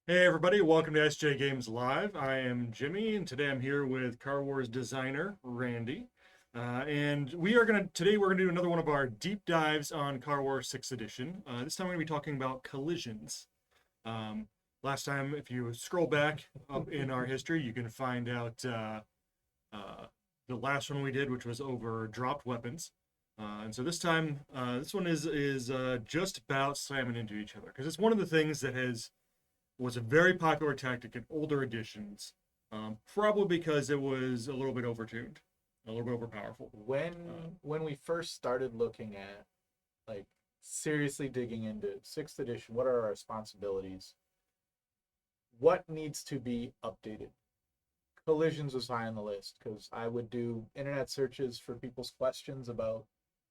Hey everybody, welcome to SJGames Live. I am Jimmy, and today I'm here with Car Wars designer Randy. And today we're gonna do another one of our deep dives on Car Wars 6th Edition. This time we're gonna be talking about collisions. Um, Last time, if you scroll back up in our history, you can find out uh, the last one we did, which was over dropped weapons. And so this time, this one is just about slamming into each other because it's one of the things that has was a very popular tactic in older editions, probably because it was a little bit overtuned, a little bit overpowerful. when Uh, when we first started looking at, like, seriously digging into sixth edition, what are our responsibilities, what needs to be updated? Collisions was high on the list because I would do internet searches for people's questions about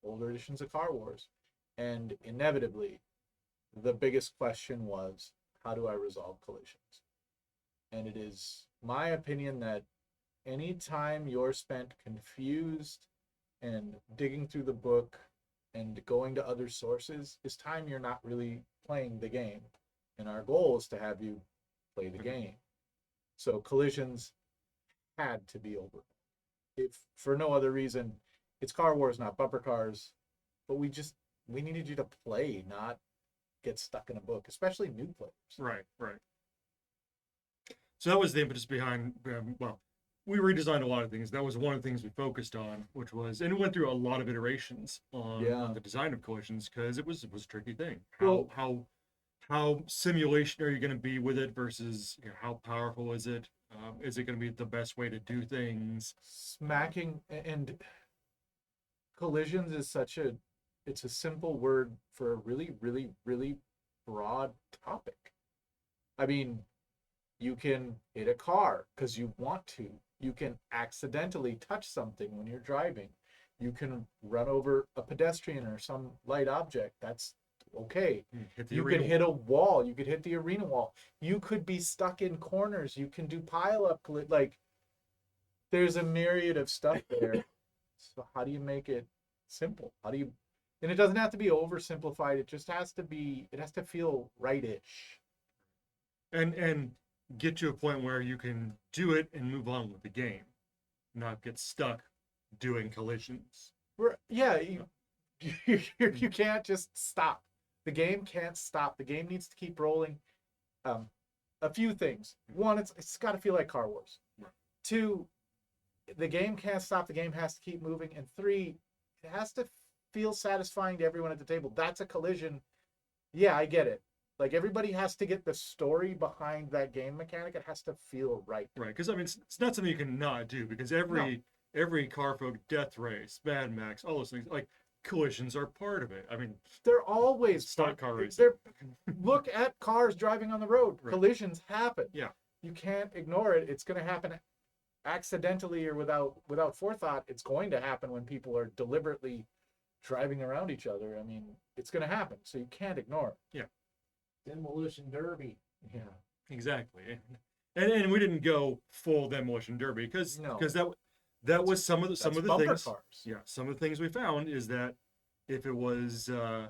older editions of Car Wars, and inevitably the biggest question was, how do I resolve collisions? And it is my opinion that anytime you're spent confused and digging through the book and going to other sources is time you're not really playing the game. And our goal is to have you play the game. So collisions had to be over. If for no other reason, it's Car Wars, not bumper cars, but we needed you to play, not get stuck in a book, especially new players. right, right. So that was the impetus behind. Well, we redesigned a lot of things. That was one of the things we focused on, which was, and it went through a lot of iterations on Yeah. the design of collisions because it was a tricky thing. Well, How simulation are you going to be with it versus how powerful is it? Is it going to be the best way to do things? Um, smacking and collisions is such a it's a simple word for a really really broad topic. I mean, you can hit a car because you want to. You can accidentally touch something when you're driving. You can run over a pedestrian or some light object. That's okay. Hit the You can arena hit a wall. wall. You could hit the arena wall. You could be stuck in corners. You can do pile up. Like, there's a myriad of stuff there. So how do you make it simple? How do you, and it doesn't have to be oversimplified. It just has to be, it has to feel right-ish. And get to a point where you can do it and move on with the game, not get stuck doing collisions. Yeah, you can't just stop. The game can't stop. The game needs to keep rolling. Um, a few things. One, it's got to feel like Car Wars. Right. Two, the game can't stop. The game has to keep moving. And three, it has to feel satisfying to everyone at the table. That's a collision. Yeah, I get it. Like, everybody has to get the story behind that game mechanic. It has to feel right. Right, because I mean, it's not something you can not do because No, every car folk death race, Mad Max, all those things like collisions are part of it. I mean, they're always stock car racing. they're look at cars driving on the road. Right. Collisions happen. Yeah. You can't ignore it. It's going to happen accidentally or without forethought. It's going to happen when people are deliberately driving around each other. I mean, it's going to happen. So you can't ignore it. Yeah. Demolition derby. Yeah. Exactly. And we didn't go full demolition derby No. because that was some That's of the bumper things. cars. Yeah, some of the things we found is that if it was uh,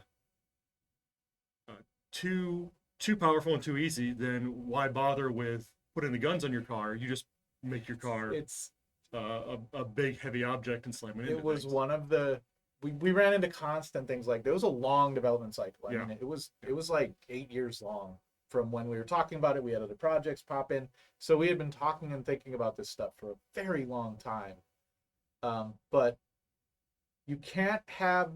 too too powerful and too easy, then why bother with putting the guns on your car? You just make your car It's a big heavy object and slam it into it was things. one of the we ran into constant things like there was a long development cycle. I Yeah, mean, it was like 8 years long from when we were talking about it. We had other projects pop in, so we had been talking and thinking about this stuff for a very long time. But you can't have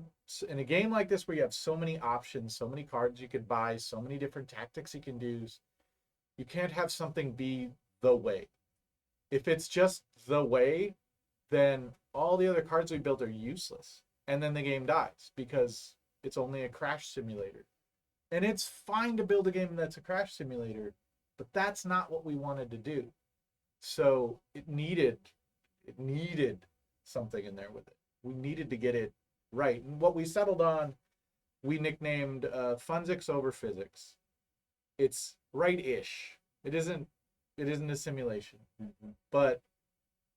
in a game like this where you have so many options, so many cards you could buy, so many different tactics you can do. You can't have something be the way. If it's just the way, then all the other cards we built are useless. And then the game dies because it's only a crash simulator. And it's fine to build a game that's a crash simulator, but that's not what we wanted to do. So it needed something in there with it. We needed to get it right. And what we settled on, we nicknamed Funsics over Physics. It's right-ish. It isn't a simulation. mm-hmm. But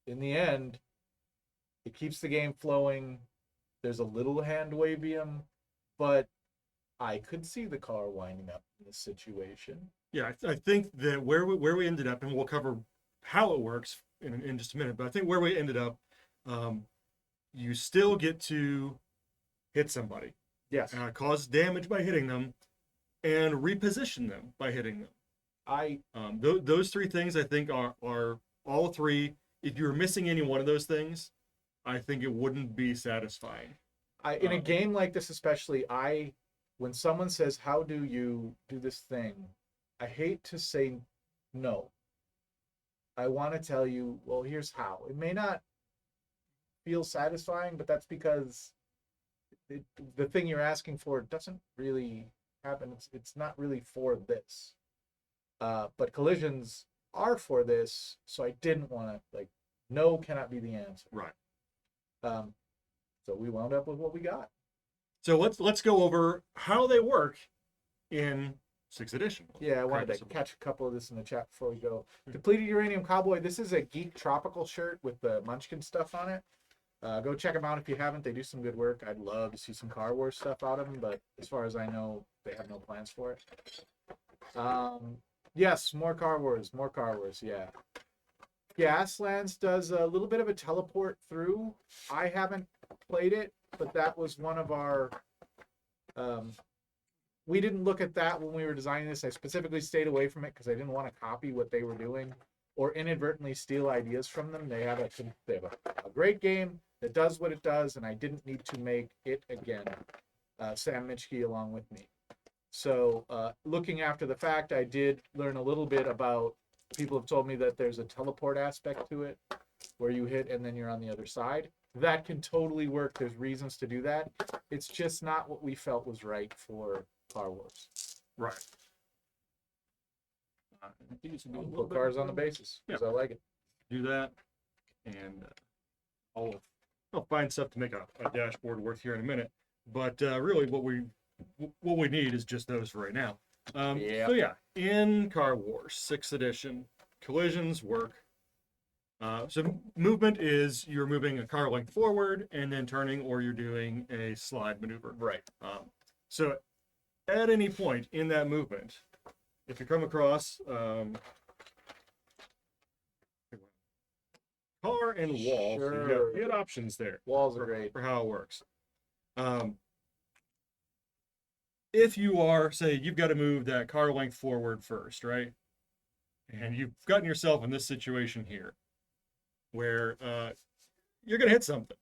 in the end, it keeps the game flowing. There's a little hand wavium, but I could see the car winding up in this situation. Yeah, I think that where we ended up, and we'll cover how it works in just a minute. But I think where we ended up, um, you still get to hit somebody, Yes. cause damage by hitting them, and reposition them by hitting them. I Those three things I think are all three. If you were missing any one of those things, I think it wouldn't be satisfying. in a game like this especially, when someone says, "How do you do this thing?" I hate to say no. I want to tell you, well, here's how. It may not feel satisfying, but that's because the thing you're asking for doesn't really happen. It's not really for this. But collisions are for this, so I didn't want to like. No cannot be the answer. Right. Um, so we wound up with what we got. So let's go over how they work in 6th edition. Yeah, I wanted to catch a couple of this in the chat before we go. Depleted Uranium Cowboy. This is a Geek Tropical shirt with the Munchkin stuff on it. Go check them out if you haven't. They do some good work. I'd love to see some Car Wars stuff out of them, but as far as I know, they have no plans for it. Yes, more Car Wars. More Car Wars. Yeah. Gaslands does a little bit of a teleport through. I haven't played it, but that was one of our. We didn't look at that when we were designing this. I specifically stayed away from it because I didn't want to copy what they were doing or inadvertently steal ideas from them. They have a great game that does what it does, and I didn't need to make it again. Sam Mitchke along with me. So looking after the fact, I did learn a little bit about. People have told me that there's a teleport aspect to it where you hit and then you're on the other side. That can totally work. There's reasons to do that. It's just not what we felt was right for Car Wars. Right. Put cars on the basis because I like it. Do that, and I'll find stuff to make a dashboard worth here in a minute. But really, what we need is just those for right now. So yeah, in Car Wars 6th edition, collisions work. So movement is you're moving a car length forward and then turning, or you're doing a slide maneuver. Right. So at any point in that movement, if you come across car and wall, Sure. so you got options there. Walls are great for how it works. If you are, say, you've got to move that car length forward first, right? And you've gotten yourself in this situation here, where you're gonna hit something.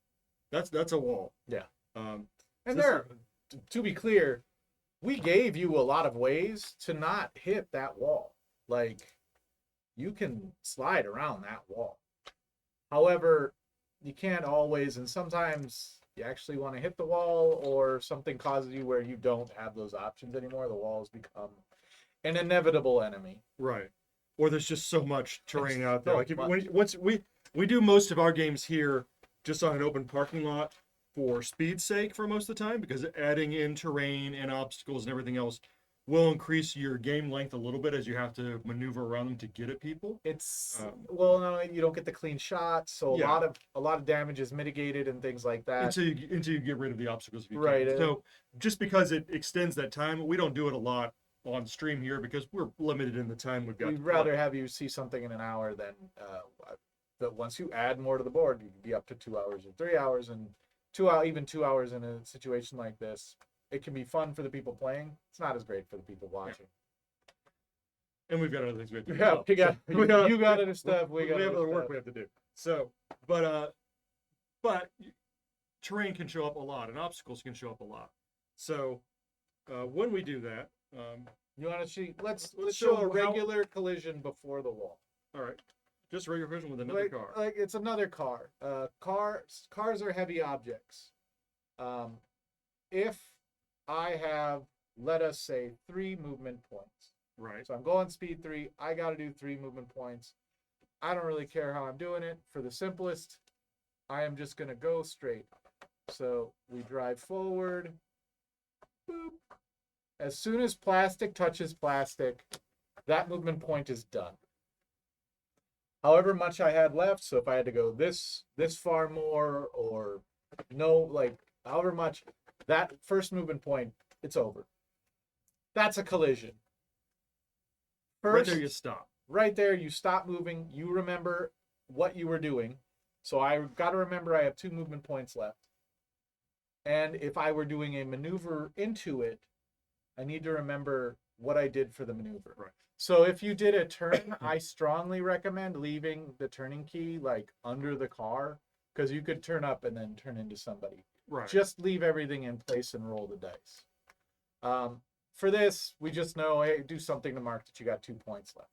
That's a wall. Yeah. And to be clear, we gave you a lot of ways to not hit that wall. Like, you can slide around that wall. However, you can't always, and sometimes you actually want to hit the wall, or something causes you where you don't have those options anymore. The walls become an inevitable enemy. Right. Or there's just so much terrain out there. So like once we do most of our games here just on an open parking lot for speed's sake for most of the time, because adding in terrain and obstacles and everything else will increase your game length a little bit as you have to maneuver around them to get at people. It's no, you don't get the clean shots, so a lot of damage is mitigated and things like that until you get rid of the obstacles. If you right. Can. So just because it extends that time, we don't do it a lot on stream here because we're limited in the time we've got. We'd rather have you see something in an hour than but once you add more to the board, you can be up to 2 hours or 3 hours, and even 2 hours in a situation like this. It can be fun for the people playing. It's not as great for the people watching. Yeah. And we've got other things we have to do. Yeah, you got other stuff. We got other work we have to do. So, but terrain can show up a lot, and obstacles can show up a lot. So, when we do that, you want to see? Let's show a regular collision before the wall. All right, just regular collision with another car. Like it's another car. Cars are heavy objects. If I have, let us say, 3 movement points. Right. So I'm going speed 3. I got to do 3 movement points. I don't really care how I'm doing it. For the simplest, I am just going to go straight. So we drive forward. Boop. As soon as plastic touches plastic, that movement point is done. However much I had left, so if I had to go this far more, or however much, that first movement point, it's over. That's a collision. Right First, there, you stop. right there, you stop moving. You remember what you were doing. So I've got to remember I have 2 movement points left. And if I were doing a maneuver into it, I need to remember what I did for the maneuver. Right. So if you did a turn, I strongly recommend leaving the turning key like under the car, because you could turn up and then turn into somebody. Right. Just leave everything in place and roll the dice. For this, we just know, hey, do something to mark that you got 2 points left.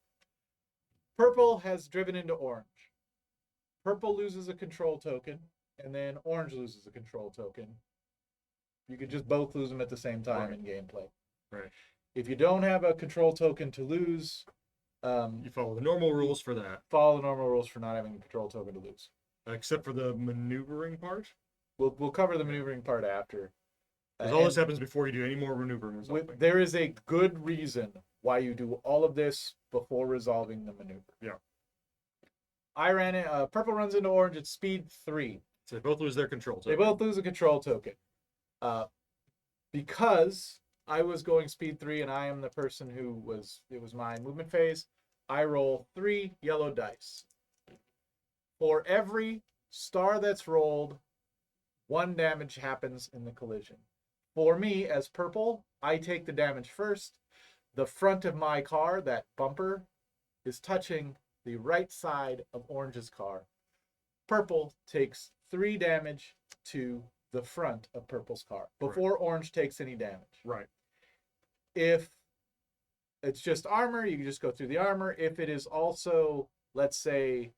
Purple has driven into orange. Purple loses a control token, and then orange loses a control token. You could just both lose them at the same time in gameplay. Right. If you don't have a control token to lose, you follow the normal rules for that. Follow the normal rules for not having a control token to lose. Except for the maneuvering part. We'll cover the maneuvering part after. Because all this happens before you do any more maneuvering or something. There is a good reason why you do all of this before resolving the maneuver. Yeah. I ran it. Purple runs into orange at speed 3. So they both lose their control token. They both lose a control token. Because I was going speed 3 and I am the person it was my movement phase, I roll 3 yellow dice. For every star that's rolled, 1 damage happens in the collision. For me, as purple, I take the damage first. The front of my car, that bumper, is touching the right side of orange's car. Purple takes 3 damage to the front of purple's car before orange takes any damage. Right. If it's just armor, you can just go through the armor. If it is also, let's say,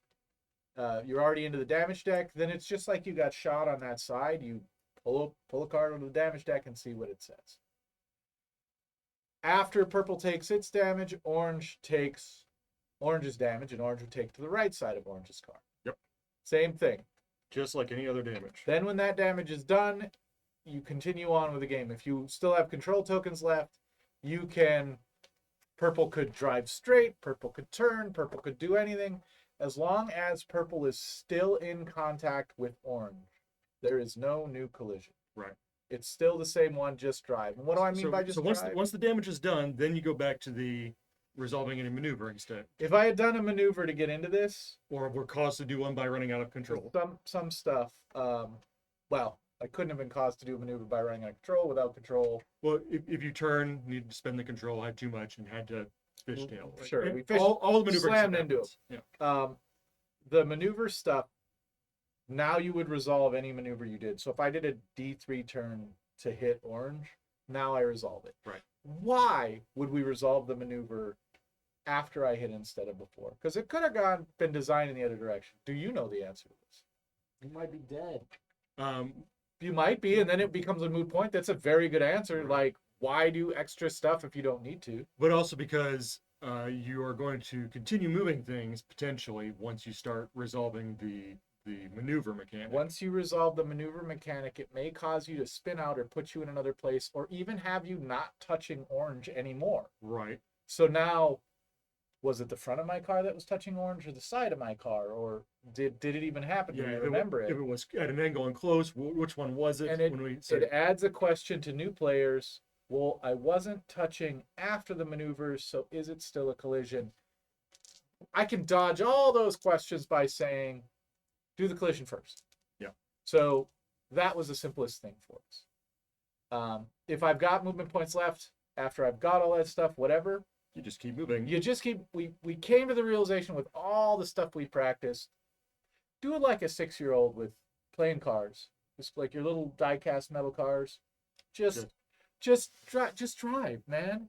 you're already into the damage deck, then it's just like you got shot on that side. You pull a card onto the damage deck and see what it says. After purple takes its damage, orange takes orange's damage, and orange will take to the right side of orange's card. Yep. Same thing. Just like any other damage. Then when that damage is done, you continue on with the game. If you still have control tokens left, you can... Purple could drive straight, purple could turn, purple could do anything. As long as purple is still in contact with orange, there is no new collision. Right. It's still the same one, just drive. And what do I mean by just drive? So once the damage is done, then you go back to the resolving any maneuver instead. If I had done a maneuver to get into this, or were caused to do one by running out of control. Some stuff. Well, I couldn't have been caused to do a maneuver by running out of control without control. Well, if you turn, needed to spend the control, had too much, and had to fishtail. Sure, and we fished, all the maneuvers slammed into him. Yeah. The maneuver stuff. Now you would resolve any maneuver you did. So if I did a D3 turn to hit orange, now I resolve it. Right. Why would we resolve the maneuver after I hit instead of before? Because it could have been designed in the other direction. Do you know the answer to this? You might be dead. You might be, and then it becomes a moot point. That's a very good answer. Right. Like, why do extra stuff if you don't need to? But also because you are going to continue moving things potentially once you start resolving the maneuver mechanic. Once you resolve the maneuver mechanic, it may cause you to spin out or put you in another place, or even have you not touching orange anymore. Right. So now, was it the front of my car that was touching orange, or the side of my car, or did it even happen? Do you remember it? If it was at an angle and close, which one was it? And it adds a question to new players. Well, I wasn't touching after the maneuvers, so is it still a collision? I can dodge all those questions by saying, do the collision first. Yeah. So that was the simplest thing for us. If I've got movement points left, after I've got all that stuff, whatever, you just keep moving. you just keep, we came to the realization with all the stuff we practiced, do it like a 6-year-old with playing cars. Just like your little die-cast metal cars. Just drive, man.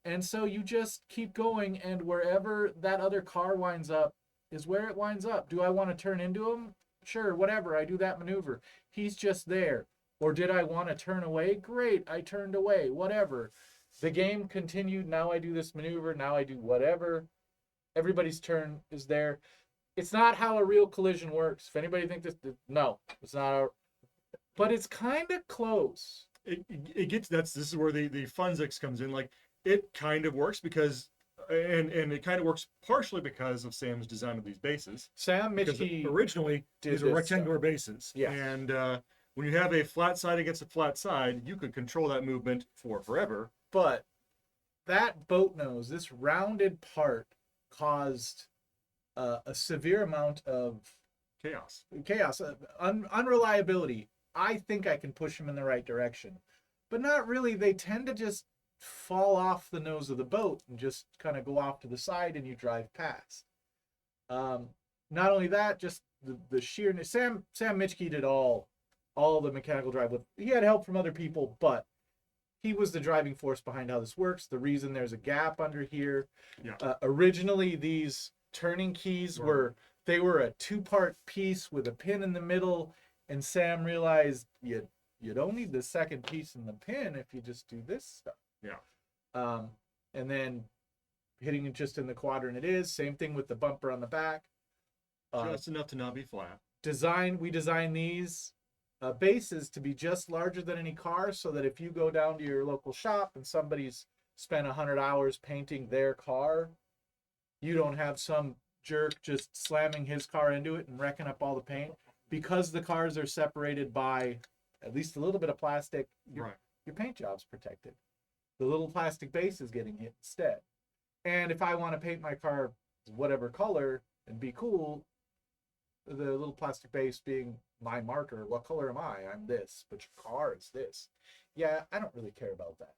And so you just keep going, and wherever that other car winds up is where it winds up. Do I want to turn into him? Sure, whatever. I do that maneuver. He's just there. Or did I want to turn away? Great, I turned away. Whatever. The game continued. Now I do this maneuver. Now I do whatever. Everybody's turn is there. It's not how a real collision works. If anybody thinks this, no, it's not. But it's kind of close. It gets this is where the funsics comes in. Like, it kind of works because and it kind of works partially because of Sam's design of these bases. Sam Mitchie originally these were rectangular bases. Yeah. And when you have a flat side against a flat side, you could control that movement for forever. But that boat nose, this rounded part, caused a severe amount of chaos, unreliability. I think I can push them in the right direction, but not really. They tend to just fall off the nose of the boat and just kind of go off to the side, and you drive past. Not only that, just the sheerness. Sam Mitchke did all the mechanical drive with. He had help from other people, but he was the driving force behind how this works. The reason there's a gap under here. Yeah. Originally, these turning keys were a two-part piece with a pin in the middle, and Sam realized you don't need the second piece in the pin if you just do this stuff. Yeah. And then hitting it just in the quadrant it is. Same thing with the bumper on the back. Just enough to not be flat. We designed these bases to be just larger than any car, so that if you go down to your local shop and somebody's spent 100 hours painting their car, you don't have some jerk just slamming his car into it and wrecking up all the paint. Because the cars are separated by at least a little bit of plastic, your paint job's protected. The little plastic base is getting hit instead. And if I want to paint my car whatever color and be cool, the little plastic base being my marker, what color am I? I'm this, but your car is this. Yeah, I don't really care about that.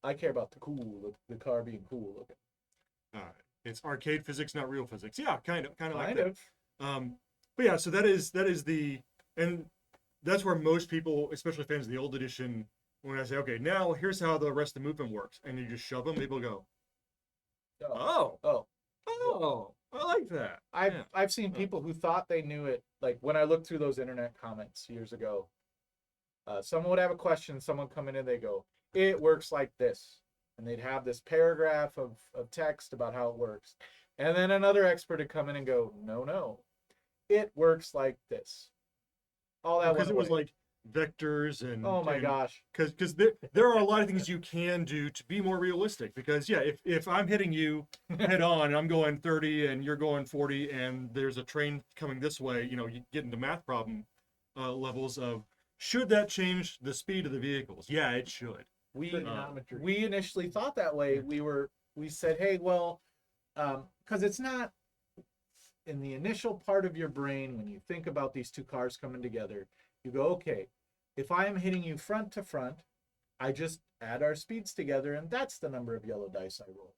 I care about the car being cool looking. It's arcade physics, not real physics. Yeah, kind of like that. But yeah, so that is and that's where most people, especially fans of the old edition, when I say, okay, now here's how the rest of the movement works, and you just shove them, people go, oh, I like that. I've seen people who thought they knew it. Like when I looked through those internet comments years ago, someone would have a question, someone come in and they go, it works like this. And they'd have this paragraph of text about how it works. And then another expert would come in and go, no, it works like this. All that because it was like vectors and oh my gosh, because there are a lot of things you can do to be more realistic. Because yeah, if I'm hitting you head on and I'm going 30 and you're going 40 and there's a train coming this way, you get into math problem levels of, should that change the speed of the vehicles? Yeah, it should. We initially thought that way. We said, hey, well, because it's not in the initial part of your brain when you think about these two cars coming together. You go, okay, if I am hitting you front to front, I just add our speeds together, and that's the number of yellow dice I roll.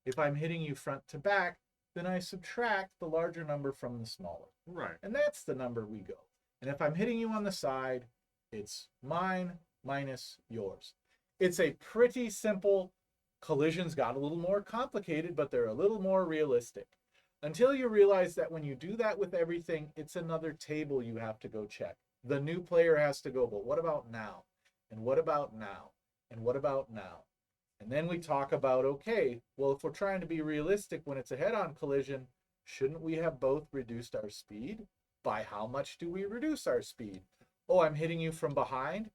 If I'm hitting you front to back, then I subtract the larger number from the smaller. Right. And that's the number we go. And if I'm hitting you on the side, it's mine minus yours. It's a pretty simple. Collisions got a little more complicated, but they're a little more realistic. Until you realize that when you do that with everything, it's another table you have to go check. The new player has to go, but what about now? And what about now? And what about now? And then we talk about, okay, well, if we're trying to be realistic when it's a head-on collision, shouldn't we have both reduced our speed? By how much do we reduce our speed? Oh, I'm hitting you from behind.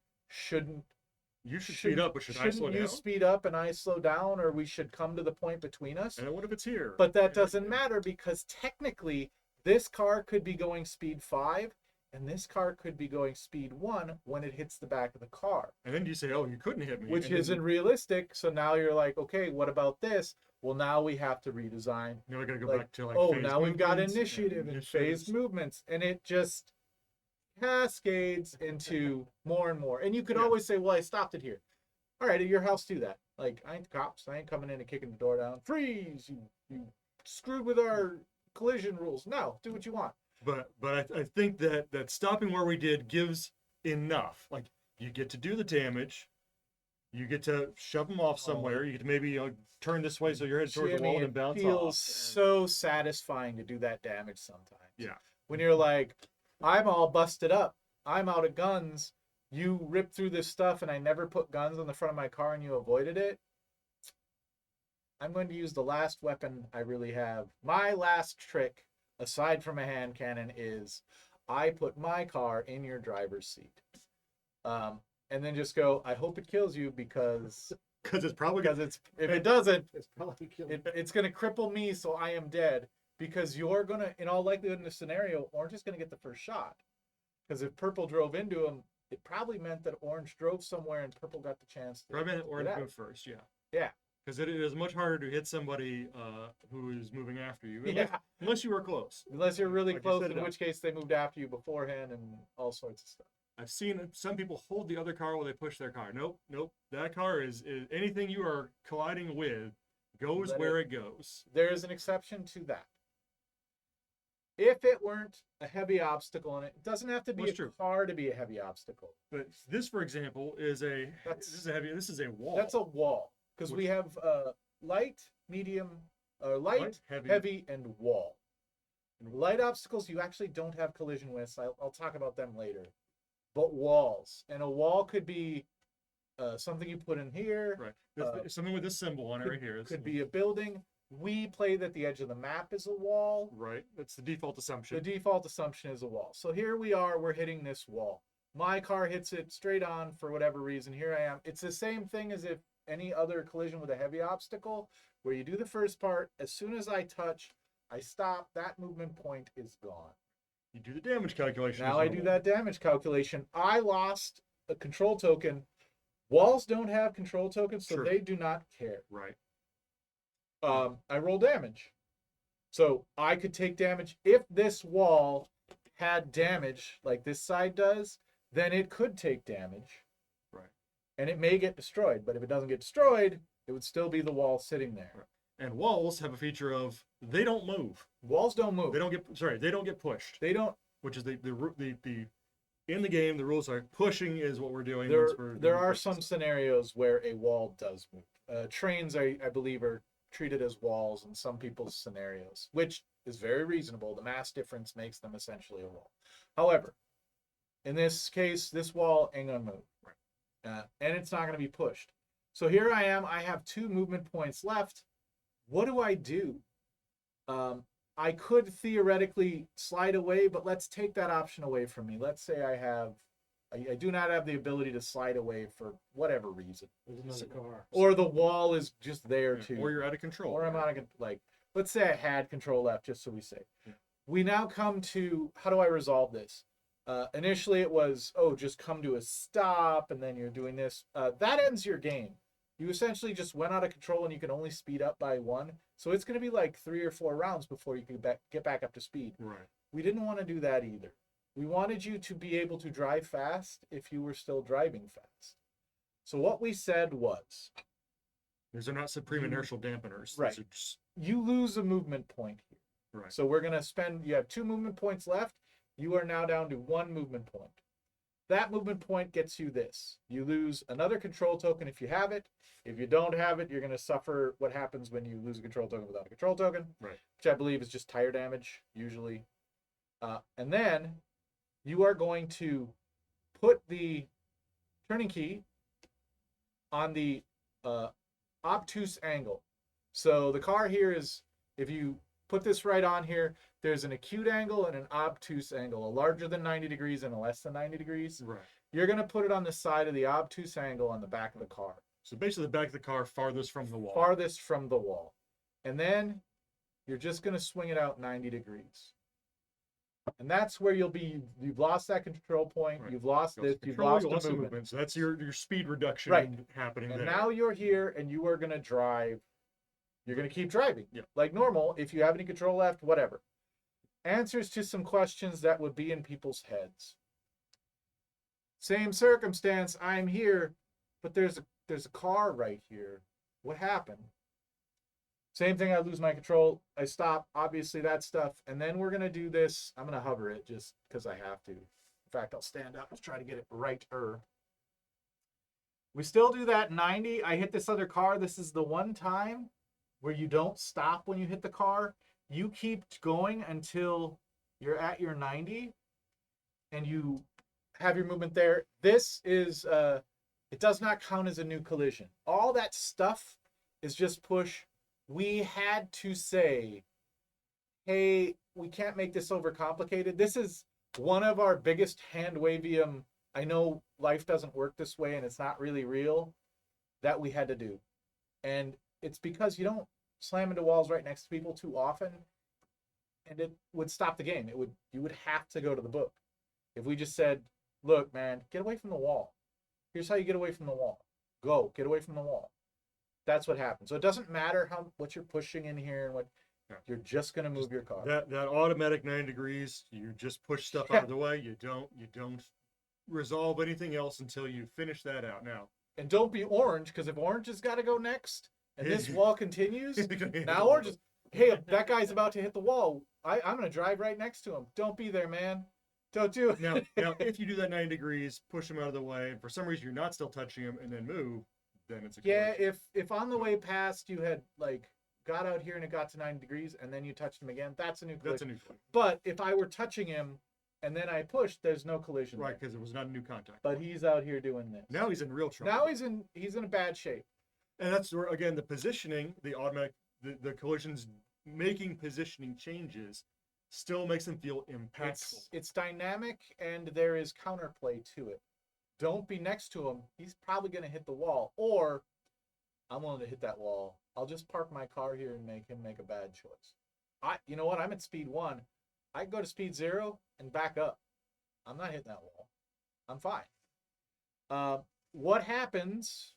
You should speed up, but should I slow down? You speed up and I slow down, or we should come to the point between us? And what if it's here? But that doesn't matter, because technically this car could be going speed 5 and this car could be going speed 1 when it hits the back of the car. And then you say, oh, you couldn't hit me. Which isn't realistic. So now you're like, okay, what about this? Well, now we have to redesign. Now we got to go back to oh, now we've got initiative and phased movements. And it just cascades into more and more. And you could always say, well, I stopped it here. All right, at your house, do that. Like, I ain't the cops. I ain't coming in and kicking the door down. Freeze! You screwed with our collision rules. No, do what you want. But I think that stopping where we did gives enough. Like, you get to do the damage. You get to shove them off somewhere. You get to maybe turn this way so you're headed towards the wall and bounce off. It feels so satisfying to do that damage sometimes. Yeah. When you're like, I'm all busted up. I'm out of guns. You ripped through this stuff and I never put guns on the front of my car and you avoided it. I'm going to use the last weapon I really have. My last trick, aside from a hand cannon, is I put my car in your driver's seat. And then just go, I hope it kills you, because it's probably if it doesn't, it's going to cripple me, so I am dead. Because you're going to, in all likelihood in this scenario, Orange is going to get the first shot. Because if Purple drove into him, it probably meant that Orange drove somewhere and Purple got the chance to. Probably meant Orange go first, yeah. Yeah. Because it is much harder to hit somebody who is moving after you, Yeah. unless you are close. Unless you're really Like you close, set in it up. which case they moved after you beforehand and all sorts of stuff. I've seen some people hold the other car while they push their car. Nope, nope. That car is anything you are colliding with goes Let where it goes. There is an exception to that. If it weren't a heavy obstacle, and it doesn't have to be That's a true. car to be a heavy obstacle. But this, for example, is this is a wall. That's a wall because we have light, medium, light, heavy, and wall. And light obstacles you actually don't have collision with. So I'll talk about them later. But walls, and a wall could be something you put in here. Right. Something with this symbol on it right here. Could be a building. We play that the edge of the map is a wall. Right. That's the default assumption. The default assumption is a wall. So here we are, we're hitting this wall. My car hits it straight on for whatever reason. Here I am. It's the same thing as if any other collision with a heavy obstacle, where you do the first part. As soon as I touch, I stop. That movement point is gone. You do the damage calculation. Now I do that damage calculation. I lost a control token. Walls don't have control tokens, so True. they do not care. Right. I roll damage. So I could take damage. If this wall had damage like this side does, then it could take damage. Right. And it may get destroyed. But if it doesn't get destroyed, it would still be the wall sitting there. Right. And walls have a feature of they don't move. Walls don't move. They don't get pushed. They don't. Which is the in the game, the rules are pushing is what we're doing. There are some scenarios where a wall does move. Trains, I believe, are treated as walls in some people's scenarios, which is very reasonable. The mass difference makes them essentially a wall. However, in this case, this wall ain't gonna move. Right. And it's not gonna be pushed. So here I am. I have 2 movement points left. What do I do? I could theoretically slide away, but let's take that option away from me. Let's say I do not have the ability to slide away for whatever reason. There's another car. Or the wall is just there too. Or you're out of control. Or I'm out of, like, let's say I had control left, just so we say. Yeah. We now come to, how do I resolve this? Initially it was, just come to a stop, and then you're doing this. That ends your game. You essentially just went out of control, and you can only speed up by 1. So it's going to be like 3 or 4 rounds before you can get back up to speed. Right. We didn't want to do that either. We wanted you to be able to drive fast if you were still driving fast. So what we said was, these are not supreme inertial dampeners. Right. These are just, you lose a movement point here. right. So we're going to spend, you have 2 movement points left. You are now down to 1 movement point. That movement point gets you this. You lose another control token if you have it. If you don't have it, you're going to suffer what happens when you lose a control token without a control token, Right. which I believe is just tire damage, usually. And then you are going to put the turning key on the obtuse angle. So the car here is, if you put this right on here, there's an acute angle and an obtuse angle, a larger than 90 degrees and a less than 90 degrees. Right. You're going to put it on the side of the obtuse angle on the back of the car. So basically, the back of the car farthest from the wall. Farthest from the wall. And then you're just going to swing it out 90 degrees. And that's where you've lost that control point. Right. You've lost this. You've Control, lost you the movement. So that's your speed reduction Right. happening And there. now you're here and you are going to drive. You're going to keep driving. Yeah. Like normal. If you have any control left, whatever. Answers to some questions that would be in people's heads. Same circumstance. I'm here, but there's a car right here. What happened? Same thing. I lose my control. I stop. Obviously, that stuff. And then we're going to do this. I'm going to hover it just because I have to. In fact, I'll stand up and try to get it right-er. We still do that 90. I hit this other car. This is the one time where you don't stop when you hit the car. You keep going until you're at your 90 and you have your movement there. This is, it does not count as a new collision. All that stuff is just push. We had to say, hey, we can't make this overcomplicated. This is one of our biggest hand-wavium, I know life doesn't work this way and it's not really real, that we had to do. And it's because you don't slam into walls right next to people too often, and it would stop the game. You would have to go to the book. If we just said, look, man, get away from the wall. Here's how you get away from the wall. Go, get away from the wall. That's what happens. So it doesn't matter what you're pushing in here and what Yeah. you're just gonna move your car. That automatic 90 degrees, you just push stuff out of the way. You don't resolve anything else until you finish that out. Now, And don't be orange, because if orange has got to go next, and this wall continues, now orange is, hey, if that guy's about to hit the wall, I'm gonna drive right next to him. Don't be there, man. Don't do it. now, if you do that 90 degrees, push him out of the way, and for some reason you're not still touching him, and then move, then it's a Yeah, collision. if on the way past you had like got out here and it got to 90 degrees and then you touched him again, that's a new collision. That's a new collision. But if I were touching him and then I pushed, there's no collision. Right, there. because it was not a new contact. But he's out here doing this. Now he's in real trouble. Now he's in a bad shape. And that's where, again, the positioning, the automatic, the collisions making positioning changes still makes them feel impactful. It's dynamic and there is counterplay to it. Don't be next to him. He's probably going to hit the wall. Or I'm willing to hit that wall. I'll just park my car here and make him make a bad choice. You know what? I'm at speed 1. I can go to speed 0 and back up. I'm not hitting that wall. I'm fine. What happens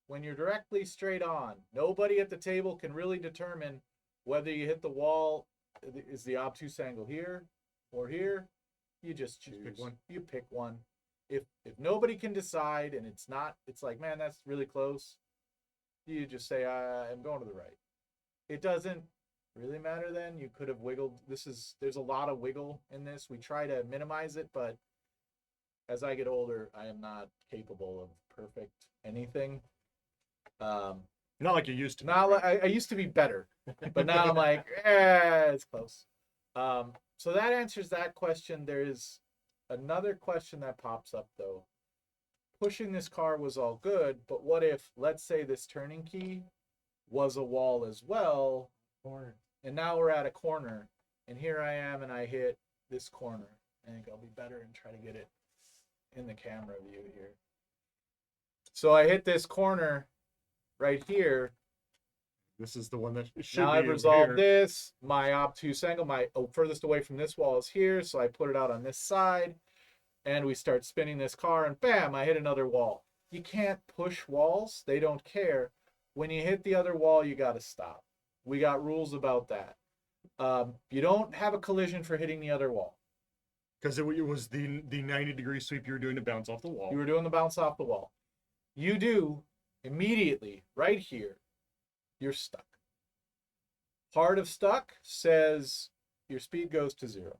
when you're directly straight on? Nobody at the table can really determine whether you hit the wall. Is the obtuse angle here or here? You just choose. Pick one. You pick one. If nobody can decide and it's like, man, that's really close, you just say, I'm going to the right. It doesn't really matter then. You could have wiggled. There's a lot of wiggle in this. We try to minimize it, but as I get older, I am not capable of perfect anything. Not like you used to. Now I used to be better, but now I'm like, it's close. So that answers that question. There is another question that pops up though. Pushing this car was all good, but what if, let's say this turning key was a wall as well, and now we're at a corner, and here I am and I hit this corner. I think I'll be better and try to get it in the camera view here. So I hit this corner right here. This is the one that should now be I've resolved here. this. My obtuse angle, my furthest away from this wall is here, so I put it out on this side, and we start spinning this car, and bam, I hit another wall. You can't push walls. They don't care. When you hit the other wall, you got to stop. We got rules about that. You don't have a collision for hitting the other wall. Because it was the 90-degree sweep you were doing to bounce off the wall. You were doing the bounce off the wall. You do immediately, right here, you're stuck. Part of stuck says your speed goes to 0.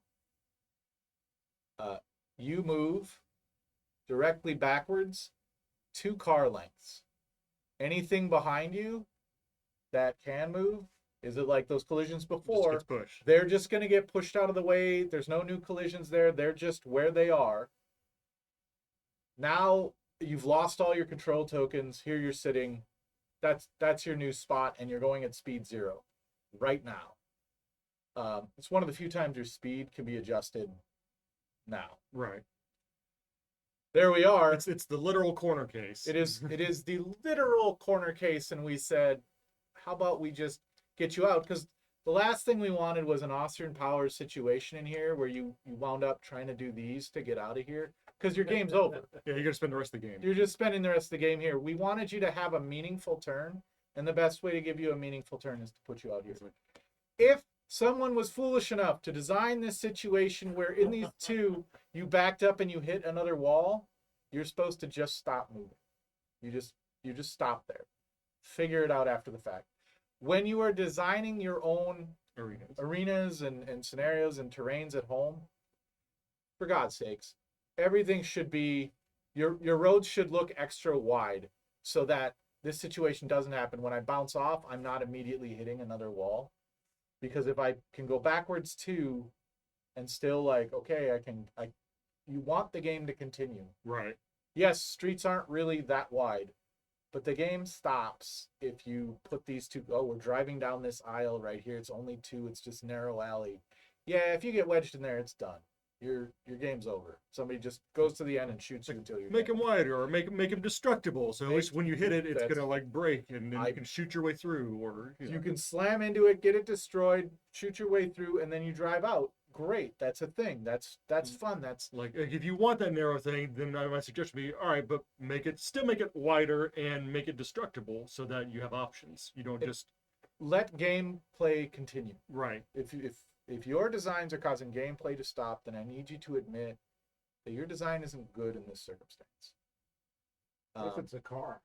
You move directly backwards 2 car lengths. Anything behind you that can move, is it like those collisions before? Just gets pushed. They're just going to get pushed out of the way. There's no new collisions there. They're just where they are. Now you've lost all your control tokens. Here you're sitting. That's your new spot, and you're going at speed 0 right now. It's one of the few times your speed can be adjusted now. Right. There we are. It's the literal corner case. It is the literal corner case, and we said, how about we just get you out? Because the last thing we wanted was an Austrian Powers situation in here where you wound up trying to do these to get out of here because your game's over. Yeah, you're gonna spend the rest of the game. You're just spending the rest of the game here. We wanted you to have a meaningful turn, and the best way to give you a meaningful turn is to put you out here. If someone was foolish enough to design this situation where in these two you backed up and you hit another wall, you're supposed to just stop moving. You just stop there. Figure it out after the fact. When you are designing your own arenas and scenarios and terrains at home, for God's sakes, everything should be, your roads should look extra wide so that this situation doesn't happen. When I bounce off, I'm not immediately hitting another wall. Because if I can go backwards too and still like, okay, you want the game to continue. Right. Yes, streets aren't really that wide, but the game stops if you put these two, we're driving down this aisle right here. It's only 2, it's just narrow alley. Yeah, if you get wedged in there, it's done. Your game's over. Somebody just goes to the end and shoots you until you're Make dead. them wider, or make them destructible. So at least when you hit it, it's gonna like break, and then you can shoot your way through, or You can slam into it, get it destroyed, shoot your way through, and then you drive out. great. That's a thing. That's fun. That's Like if you want that narrow thing, then my suggestion would be all right, but still make it wider and make it destructible so that you have options. You don't just let gameplay continue. right. If your designs are causing gameplay to stop, then I need you to admit that your design isn't good in this circumstance. What if it's a car?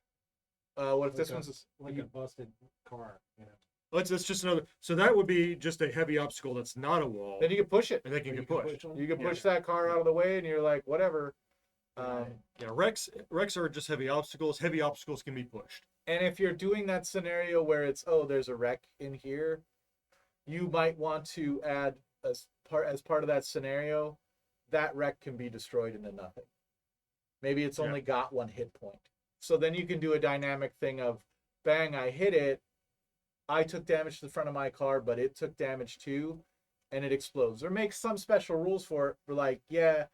What if Like this a- one's like a busted car? You know. That's just another. So that would be just a heavy obstacle that's not a wall, then you can push it. and they can Or get you can pushed. push 'em? You can Yeah. push that car out of the way, and you're like, whatever. Right. Yeah, wrecks are just heavy obstacles. Heavy obstacles can be pushed. And if you're doing that scenario where it's, oh, there's a wreck in here, you might want to add as part of that scenario, that wreck can be destroyed into nothing. Maybe it's only got 1 hit point. So then you can do a dynamic thing of, bang, I hit it, I took damage to the front of my car, but it took damage too, and it explodes. Or make some special rules for it. For like, yeah,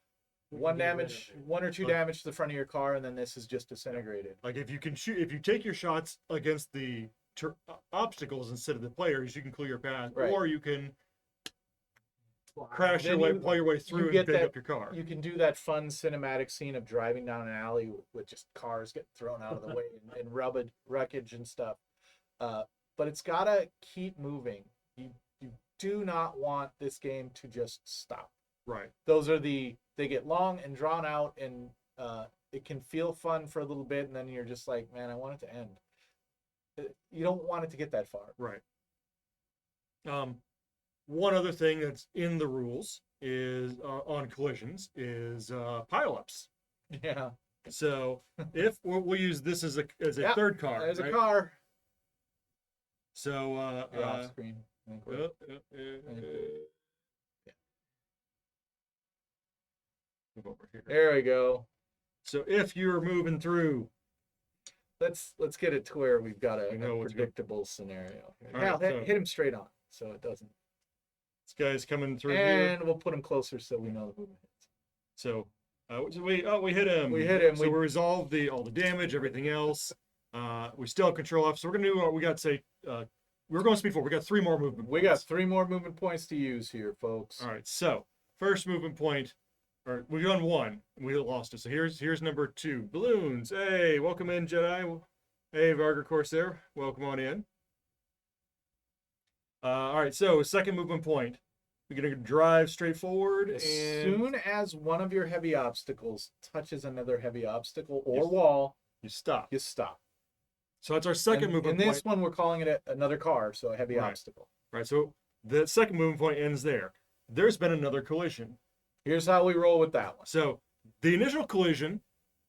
We one can get rid of damage, it. 1 or 2 But- damage to the front of your car, and then this is just disintegrated. Like if you take your shots against the obstacles instead of the players, you can clear your path, Right. or you can Wow. crash Then your way, you- plow your way through and get pick that- up your car. You can do that fun cinematic scene of driving down an alley with just cars getting thrown out of the way and wreckage and stuff. But it's gotta keep moving. You do not want this game to just stop. Right. They get long and drawn out, and it can feel fun for a little bit, and then you're just like, man, I want it to end. You don't want it to get that far. Right. One other thing that's in the rules is on collisions is pileups. Yeah, So if we'll use this as a Yeah, third car, there's right? a car. So You're off screen. I think we're- move over here. There we go. So if you're moving through, Let's get it to where we've got a We know what's predictable scenario. All Hal, right, so- hit him straight on so it doesn't. this guy's coming through here. And we'll put him closer so we know the movement. So we hit him. We hit him. So we resolved all the damage, everything else. We still have control up. So we're gonna do we got to say we're going speed 4. We got 3 more movement. We got points. 3 more movement points to use here, folks. All right. So first movement point, or we've done 1. We lost it. So here's number 2. Balloons. Hey, welcome in, Jedi. Hey, Varger Corsair. Welcome on in. All right. So second movement point. We're gonna drive straight forward, As and soon as one of your heavy obstacles touches another heavy obstacle or Yes. wall, you stop. you stop. So that's our second And movement in point. this one, we're calling it another car, so a heavy Right. obstacle. Right, so the second movement point ends there. There's been another collision. Here's how we roll with that one. So the initial collision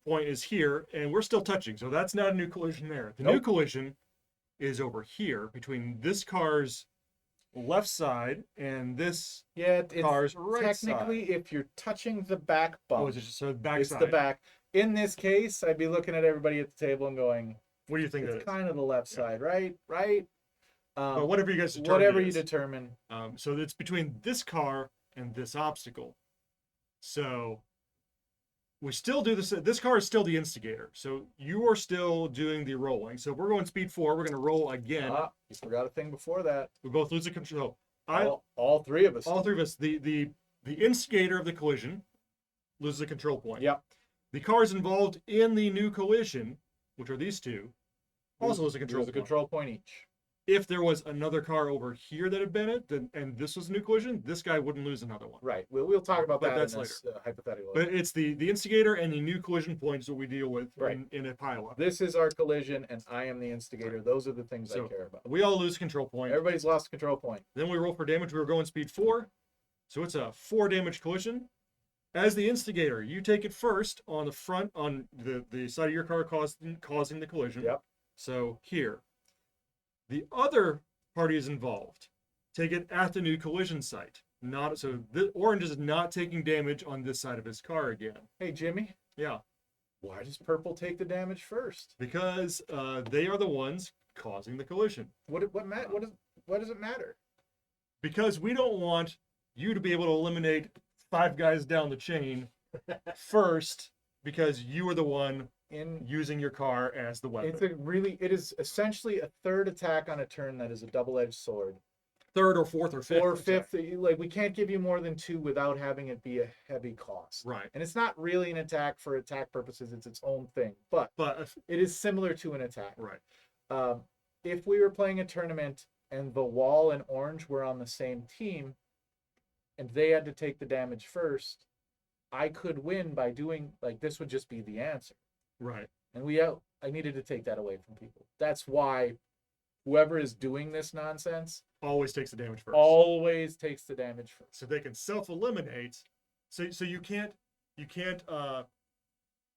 point is here, and we're still touching. So that's not a new collision there. The new Nope. collision is over here between this car's left side and this Yeah, car's right technically, side. if you're touching the back bump, Oh, is it just so back it's side? the back. In this case, I'd be looking at everybody at the table and going, What do you think that it's is? kind of the left side, right? Right? But whatever you guys determine. Whatever it you is. determine. So it's between this car and this obstacle. So we still do this. This car is still the instigator. So you are still doing the rolling. So if we're going speed 4, we're going to roll again. You forgot a thing before that. We both lose the control. All 3 of us. All 3 of us. The instigator of the collision loses a control point. Yep. The cars involved in the new collision, which are these 2, also lose a control There's a point. control point each. If there was another car over here that had been it, then and this was a new collision, this guy wouldn't lose another one. Right. We'll talk about But that that's in this hypothetical. But it's the instigator and the new collision points that we deal with Right. in a pileup. This is our collision, and I am the instigator. Those are the things So- I care about. We all lose control point. Everybody's lost a control point. Then we roll for damage. We were going speed 4. So it's a 4 damage collision. As the instigator, you take it first on the front, on the side of your car causing the collision. Yep. So here. The other parties involved take it at the new collision site. Not so the orange is not taking damage on this side of his car again. Hey, Jimmy, Yeah. why does purple take the damage first? Because they are the ones causing the collision. What does it matter? Because we don't want you to be able to eliminate 5 guys down the chain first because you are the one using your car as the weapon. It is essentially a third attack on a turn that is a double-edged sword. third or fourth or fifth. or attack. fifth. Like, we can't give you more than 2 without having it be a heavy cost. Right. And it's not really an attack for attack purposes. It's its own thing, but But it is similar to an attack. right. If we were playing a tournament and the wall and orange were on the same team and they had to take the damage first, I could win by doing, like, this would just be the answer. Right. And I needed to take that away from people. That's why whoever is doing this nonsense Always takes the damage first. always takes the damage first. So they can self-eliminate. So you can't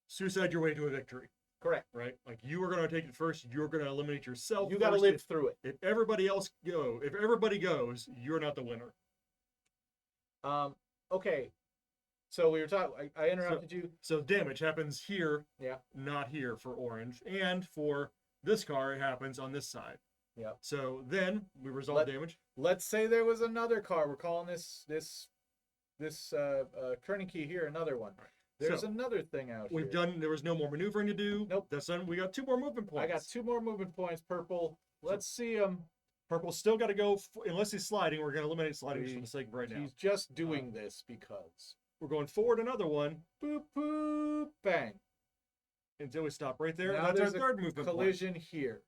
suicide your way to a victory, Correct. right? Like, you are going to take it first. You're going to eliminate yourself. You got to first. live through it. If everybody goes, you're not the winner. Okay. So we were talking. I interrupted you. So damage happens here, Yeah. not here for orange, and for this car it happens on this side. Yeah. So then we resolve damage. Let's say there was another car. We're calling this Kernicke here another one. There's So, another thing out We've here. done. There was no more maneuvering to do. Nope. That's done. We got 2 more movement points. I got 2 more movement points. Purple. Let's see him. Purple's still got to go. Unless he's sliding, we're going to eliminate sliding just for the sake of right now. He's just doing this because. We're going forward another one Boop boop bang. until we stop right there. Now And that's our there's a third movement point. collision here.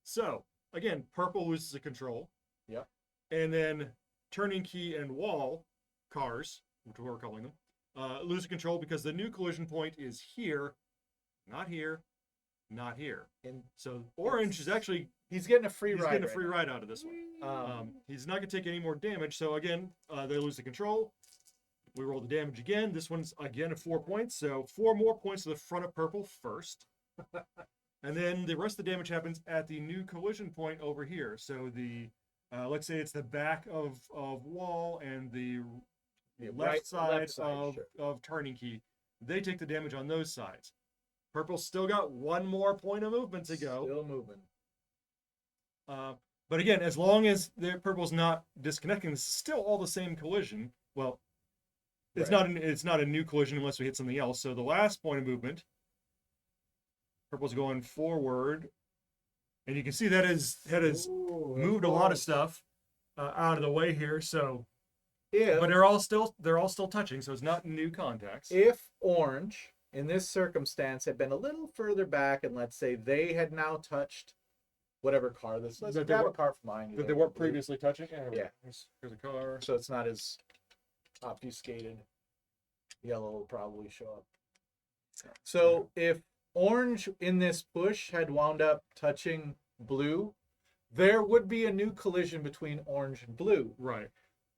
So again, purple loses the control. Yep. And then turning key and wall cars, which we're calling them, lose control because the new collision point is here, not here, not here. And So orange is actually he's getting a free he's ride. getting a right free now. ride out of this one. He's not going to take any more damage. So again, they lose the control. We roll the damage again. This one's again at 4 points. So 4 more points to the front of purple first. And then the rest of the damage happens at the new collision point over here. So the let's say it's the back of wall and the left side sure. of turning key. They take the damage on those sides. Purple's still got 1 more point of movement to go. Still moving. But again, as long as the purple's not disconnecting, this is still all the same collision. Well, it's Right. it's not a new collision unless we hit something else. So the last point of movement, purple's going forward, and you can see that has Ooh, moved a lot of stuff out of the way here. So, If but they're all still touching, so it's not new contacts. if orange in this circumstance had been a little further back, and let's say they had now touched whatever car this. Let's That they grab a weren't- car from mine. That they weren't previously touching. Yeah. Here's a car. So it's not as obfuscated. Yellow will probably show up. So if orange in this bush had wound up touching blue, there would be a new collision between orange and blue. Right.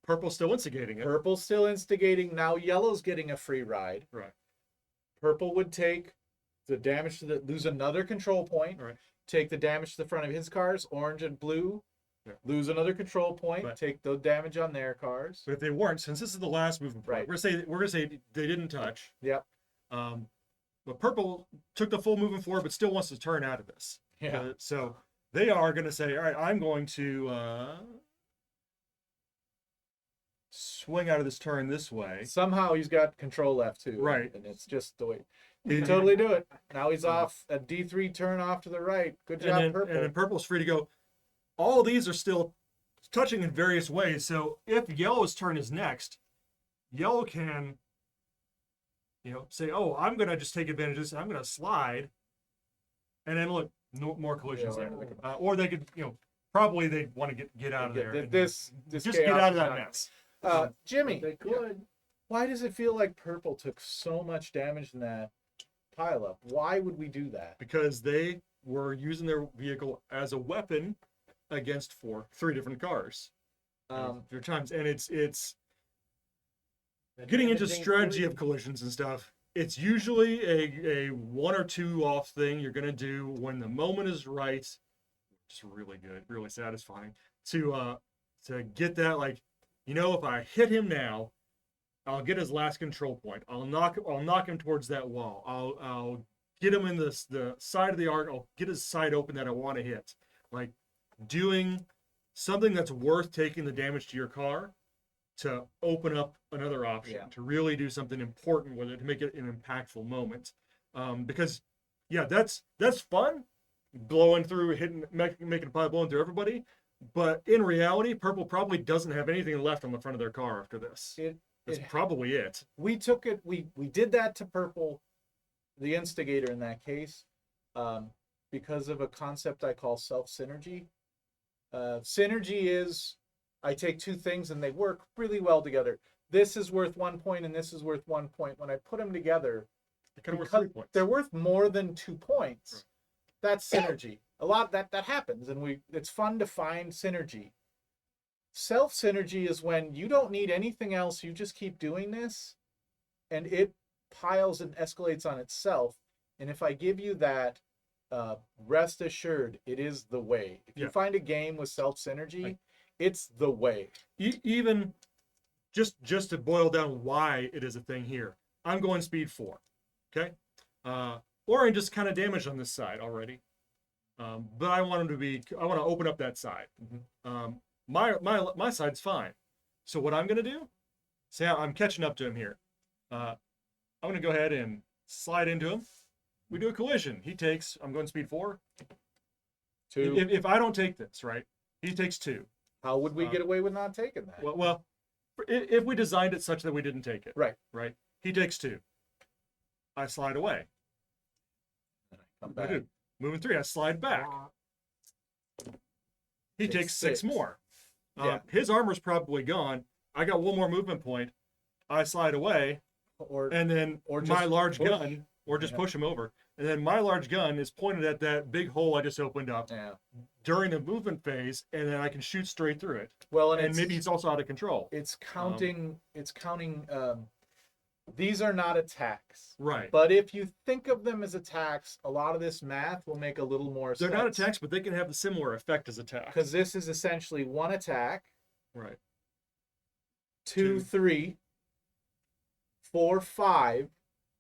Purple's still instigating it. Purple's still instigating. Now yellow's getting a free ride. Right. Purple would take the damage to lose another control point. Right. Take the damage to the front of his cars. Orange and blue Yeah. lose another control point. But- take the damage on their cars. But if they weren't, since this is the last movement point, Right. we're gonna say they didn't touch. Yep. But purple took the full movement forward, but still wants to turn out of this. Yeah. So they are gonna say, all right, I'm going to swing out of this turn this way. Somehow he's got control left too. Right. And it's just the way. He- He can totally do it. Now he's off a D3 turn off to the right. Good job, Purple. And then purple's free to go. All of these are still touching in various ways. So if yellow's turn is next, yellow can, say, oh, I'm gonna just take advantage of this. I'm gonna slide, and then look, no more collisions Yeah, there. right. Or they could, probably they want to get out of there. and This just chaos get out of is that not- mess. Jimmy, They could. why does it feel like Purple took so much damage in that pile up? Why would we do that? Because they were using their vehicle as a weapon against 3 different cars. There are times, and it's getting into strategy of collisions and stuff. It's usually a 1 or 2 off thing you're gonna do when the moment is right. Just really good, really satisfying to get that, like, if I hit him now, I'll get his last control point. I'll knock him towards that wall. I'll get him in the side of the arc. I'll get his side open that I want to hit. Like, doing something that's worth taking the damage to your car to open up another option, Yeah. to really do something important with it, to make it an impactful moment. Because that's fun, blowing through, making a pile, blowing through everybody. But in reality, purple probably doesn't have anything left on the front of their car after this. That's probably it. We took it. We did that to purple, the instigator in that case, because of a concept I call self synergy. Synergy is I take two things and they work really well together. This is worth 1 point and this is worth 1 point. When I put them together, They're kind of worth 3 points. they're worth more than 2 points. Right. That's synergy. A lot that happens, and it's fun to find synergy. Self synergy is when you don't need anything else. You just keep doing this, and it piles and escalates on itself. And if I give you that, rest assured, it is the way. If you find a game with self synergy, it's the way. Even just to boil down why it is a thing here, I'm going speed 4. Okay, Orin just kind of damaged on this side already, but I want him to be. I want to open up that side. My side's fine. So what I'm gonna do? Say I'm catching up to him here. I'm gonna go ahead and slide into him. We do a collision. He takes. I'm going speed 4. 2. If I don't take this, right? He takes 2. How would we get away with not taking that? Well, if we designed it such that we didn't take it, right. He takes 2. I slide away. Come back. I do. Moving 3, I slide back. He takes 6 more. His armor's probably gone. I got 1 more movement point. I slide away, and then my large gun, or just push him over, and then my large gun is pointed at that big hole I just opened up during the movement phase, and then I can shoot straight through it. Well, and maybe he's also out of control. It's counting. These are not attacks. Right. But if you think of them as attacks, a lot of this math will make a little more sense. They're not attacks, but they can have the similar effect as attacks. Because this is essentially 1 attack. Right. 2, 3, 4, 5.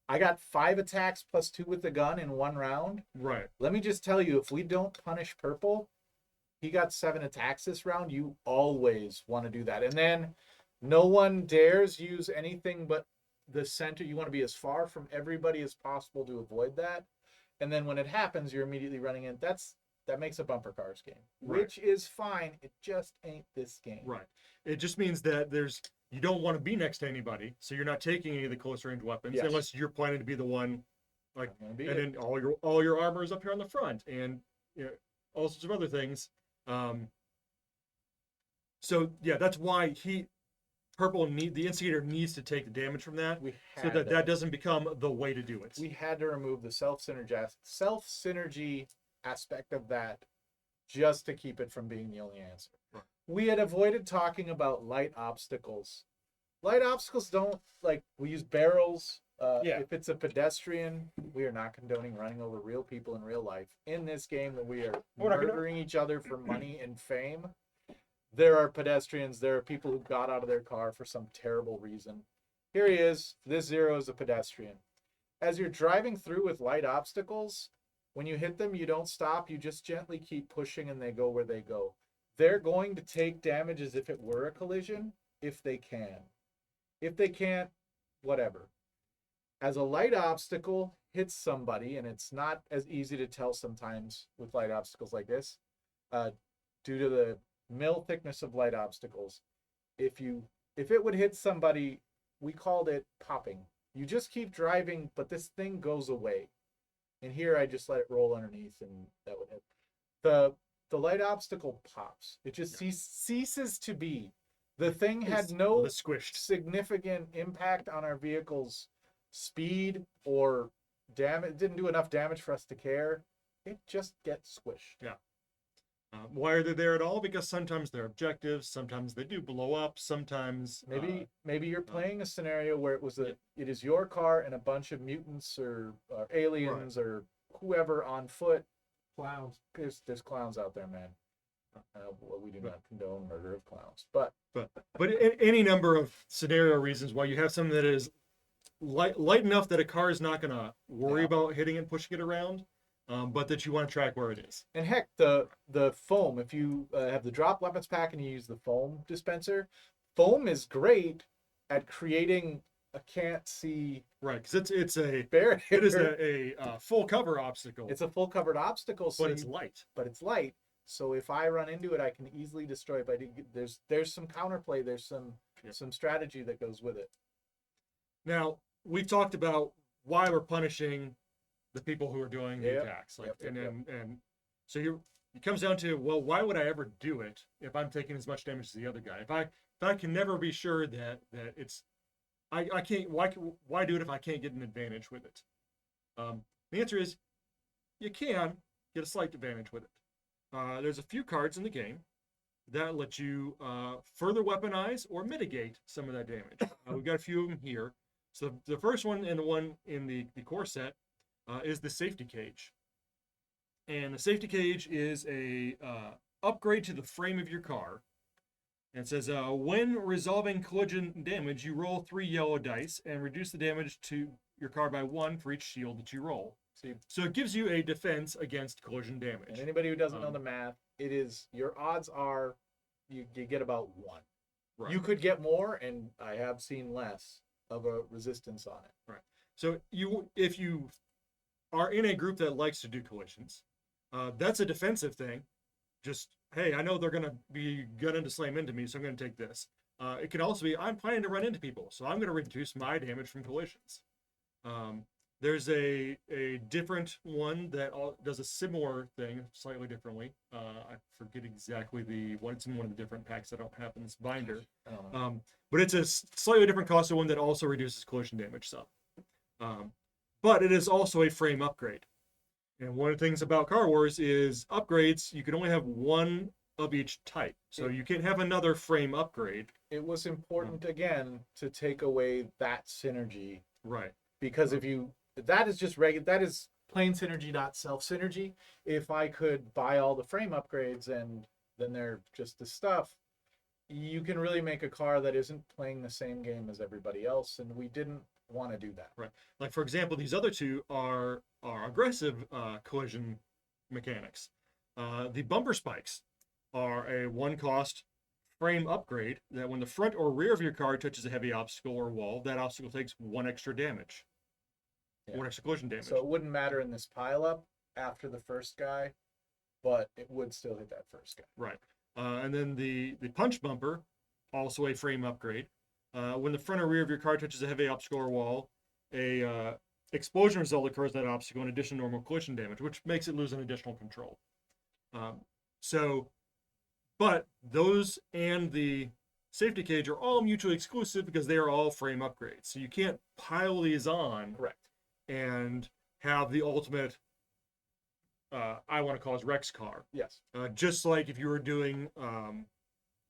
I got 5 attacks plus 2 with the gun in 1 round. Right. Let me just tell you, if we don't punish purple, he got 7 attacks this round. You always want to do that. And then no one dares use anything but the center. You want to be as far from everybody as possible to avoid that. And then when it happens, you're immediately running in. That makes a bumper cars game, which is fine. It just ain't this game. Right. It just means that you don't want to be next to anybody, so you're not taking any of the close range weapons unless you're planning to be the one, then all your armor is up here on the front, and all sorts of other things. So yeah, that's why the instigator needs to take the damage from that, so that doesn't become the way to do it. We had to remove the self synergy aspect of that just to keep it from being the only answer. Right. We had avoided talking about light obstacles. Light obstacles don't, we use barrels. If it's a pedestrian, we are not condoning running over real people in real life. In this game that we are murdering each other for money and fame, there are pedestrians, there are people who got out of their car for some terrible reason. Here he is. This 0 is a pedestrian. As you're driving through with light obstacles, when you hit them, you don't stop. You just gently keep pushing and they go where they go. They're going to take damage as if it were a collision, if they can. If they can't, whatever. As a light obstacle hits somebody, and it's not as easy to tell sometimes with light obstacles like this, due to the mil thickness of light obstacles, if it would hit somebody, we called it popping. You just keep driving, but this thing goes away. And here I just let it roll underneath, and that would hit. The light obstacle pops. It just ceases to be. The thing had no significant impact on our vehicle's speed or damage. It didn't do enough damage for us to care. It just gets squished. Yeah. Why are they there at all? Because sometimes they're objectives, sometimes they do blow up, sometimes maybe you're playing a scenario where it is your car and a bunch of mutants or aliens or whoever on foot. Clowns. There's clowns out there, man. We do not condone murder of clowns, but any number of scenario reasons why you have something that is light enough that a car is not going to worry about hitting and pushing it around. But that you want to track where it is. And heck, the foam, if you have the drop weapons pack and you use the foam dispenser, foam is great at creating a can't see. Right, because it's a barrier. It is a full cover obstacle. It's a full covered obstacle, but it's light. But it's light. So if I run into it, I can easily destroy it. But there's some counterplay. There's some strategy that goes with it. Now, we've talked about why we're punishing the people who are doing the Yep. attacks. Like, Yep. and so it comes down to, well, why would I ever do it if I'm taking as much damage as the other guy? If I can never be sure that it's I can't, why do it if I can't get an advantage with it? The answer is you can get a slight advantage with it. There's a few cards in the game that let you further weaponize or mitigate some of that damage. We've got a few of them here. So the first one and the one in the core set is the safety cage. And the safety cage is a upgrade to the frame of your car. And it says, when resolving collision damage, you roll 3 yellow dice and reduce the damage to your car by 1 for each shield that you roll. See, So it gives you a defense against collision and damage. anybody who doesn't know the math, it is your odds are you get about 1. Right. You could get more, and I have seen less of a resistance on it. So if you are in a group that likes to do collisions, that's a defensive thing. Just, hey, I know they're going to be gunning to slam into me, so I'm going to take this. It can also be, I'm planning to run into people, so I'm going to reduce my damage from collisions. There's a different one that does a similar thing, slightly differently. I forget exactly the one. It's in one of the different packs I don't have in this binder. I don't know. But it's a slightly different cost of one that also reduces collision damage some. But it is also a frame upgrade. And one of the things about Car Wars is upgrades, you can only have one of each type. So you can't have another frame upgrade. It was important again to take away that synergy, Right. because if you that is just regular, that is plain synergy, not self synergy. If I could buy all the frame upgrades and then they're just the stuff, you can really make a car that isn't playing the same game as everybody else, and we didn't want to do that. Right. Like, for example, these other two are aggressive collision mechanics. The bumper spikes are a 1-cost frame upgrade that when the front or rear of your car touches a heavy obstacle or wall, that obstacle takes 1 extra damage. Yeah. 1 extra collision damage. So it wouldn't matter in this pile up after the first guy, but it would still hit that first guy. Right. And then the punch bumper, also a frame upgrade. When the front or rear of your car touches a heavy obstacle or wall, a explosion result occurs in that obstacle in addition to normal collision damage, which makes it lose an additional control. But those and the safety cage are all mutually exclusive because they are all frame upgrades. So you can't pile these on Correct. and have the ultimate, I want to call it Rex car. Yes. Just like if you were doing